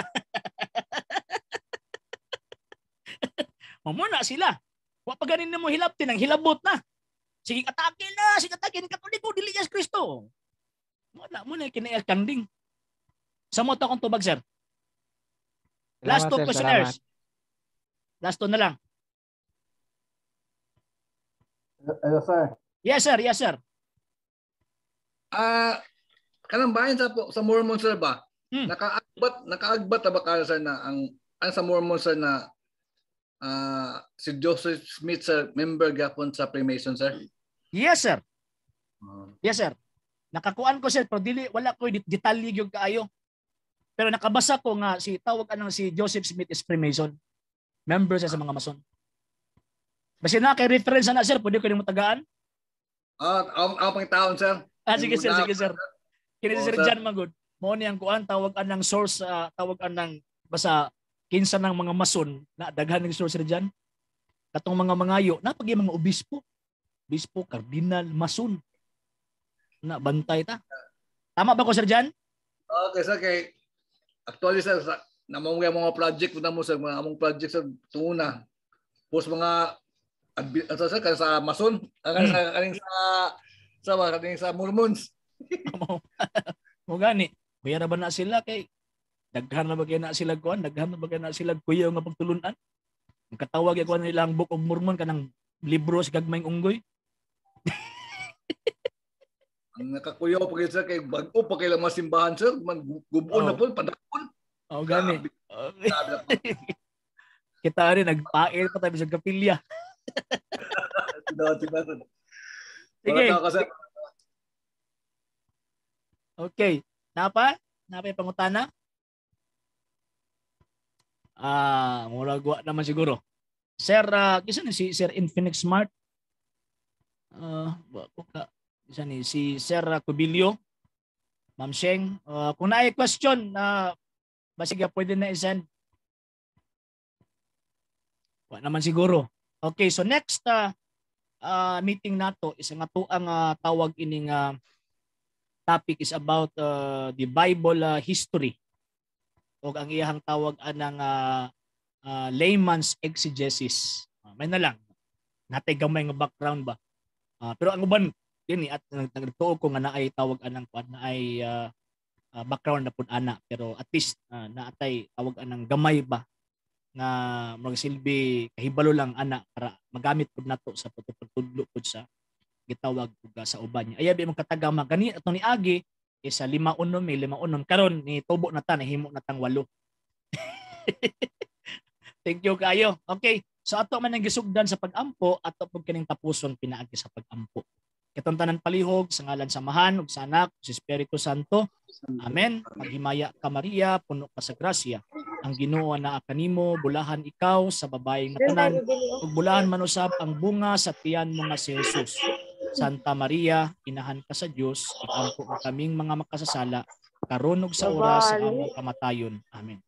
mamuna sila wa pa ganin nimo hilaptin ang hilabot na sige atake katoliko dili yes Kristo mo na kinaya kanding sa mo ta kung tubag sir. Last two questionnaires. Last two na lang. Hello, sir. Yes, sir. Kanang bahin sa Mormon, sir ba? Nakaagbat ba ka, sir, na ang sa Mormon, sir, na si Joseph Smith, sir, member gapon sa Freemason, sir? Yes, sir. Yes, sir. Nakakuan ko, sir, pero wala ko detalye yung kaayo. Pero nakabasa ko nga si Joseph Smith is Freemason. Member siya sa mga Mason. Basta na kay reference na sir, pwede ko rin mo tagaan? Ang pangitaon, sir. Sige sir. Kini si Sir John Magud. Mo ni ang kuan tawag anang source, tawag anang basta kinsa ng mga Mason na daghan ng source Sir John. Katong mga mangayo, napagi mga obispo, kardinal, Mason. Na bantay ta. Tama ba ko Sir John? Okay, sir. Okay. Actually, sir, namang mga project na mo, sir, mga among project sa tunguna. Pos mga sir, sa Mason, kaning sa Mormons. Mo gani. Kuya na ba na sila kay daghan na ba kay na sila kuan, daghan na ba kay na sila kuya nga pagtulunan. Ang katawag ako nila ang Book of Mormon kanang libro sa gagmayng unggoy. Ang nakakuyaw pa kayo, sir, kay bago pa kayo lang masimbahan, sir. Gubon na po, padakon. Gani. Kita rin, nagpail pa tayo sa kapilya. Sige. Okay. Napa yung pangutana? Mura gwa naman siguro. Sir, kisa ni si Sir Infinix Smart? Isa ni si Sir Cubilio, Ma'am Sheng. Kung na question, basiga pwede na i-send. Wala naman siguro. Okay, so next meeting nato is ang atuang tawag ining topic is about the Bible history. O ang iyang tawag anang layman's exegesis. May na lang. Natay gamay nga background ba. Pero ang uban din at nagtuo ko nga naay tawag anang naay background na pud ana pero at least naatay tawag anang gamay ba nga magsilbi kahibalo lang ana para magamit pud nato sa pagtudlo pud sa gitawag pud sa uban niya. Ayabi mong katagama gani ato ni Agi isa 5-1 karon ni tubo na ta nahimo na tang 8. Thank you kayo. Okay. So ato man ang gisugdan sa pag-ampo ato pud kining tapuson pinaagi sa pag-ampo. Kitong tanan palihog sa ngalan samahan ug sa Anak ug sa Espiritu Santo. Amen. Maghimaya ka Maria, puno ka sa grasya. Ang Ginoo naa kanimo, bulahan ikaw sa babaeng nga tanan ug bulahan man usab ang bunga sa tiyan mo nga si Jesus. Santa Maria, inahan ka sa Dios, iampo mo kaming mga makasasala karon ug sa oras sa among kamatayon. Amen.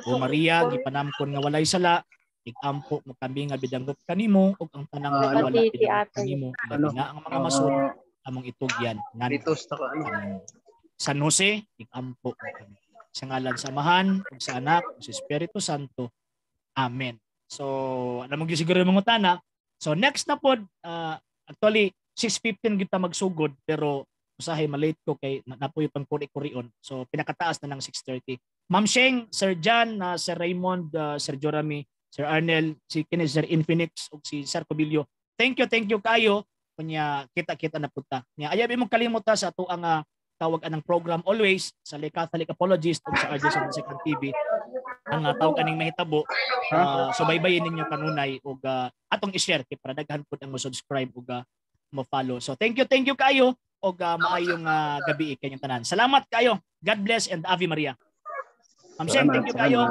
O Maria, gipanamkon nga walay sala, igampo mo kami nga bidanggop kanimo ug ang tanang wala bidanggop kanimo labi na ang mga masun among itugyan San Jose igampo kami sa ngalan sa Amahan ug sa Anak ug sa Espiritu Santo. Amen. So alam mo siguro yung mga tana. So next na pod actually 6:15 kita magsugod pero usahay malate ko kay napuyo pang kuri-kurion. So pinakataas na ng 6:30. Ma'am Sheng, Sir John, Sir Raymond, Sir Jorami, Sir Arnel, si kini Sir Infinix ug si Sir Cobillo. Thank you kayo kunya kita na punta. Nya ayaw imong kalimutan sa ato ang tawag anang program always sa Le Catholic Apologist ug sa RJ Second TV. Ang tawag aning mahitabo, subaybayin ninyo kanunay ug atong i-share kay para daghan pud ang mo-subscribe ug mo-follow. So thank you kayo ug maayong gabi kanyang tanan. Salamat kayo. God bless and Ave Maria. Ma'am Shem, thank you kayo.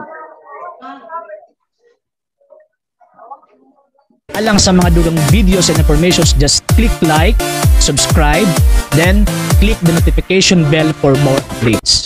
Alang sa mga dugang videos and informations, just click like, subscribe, then click the notification bell for more updates.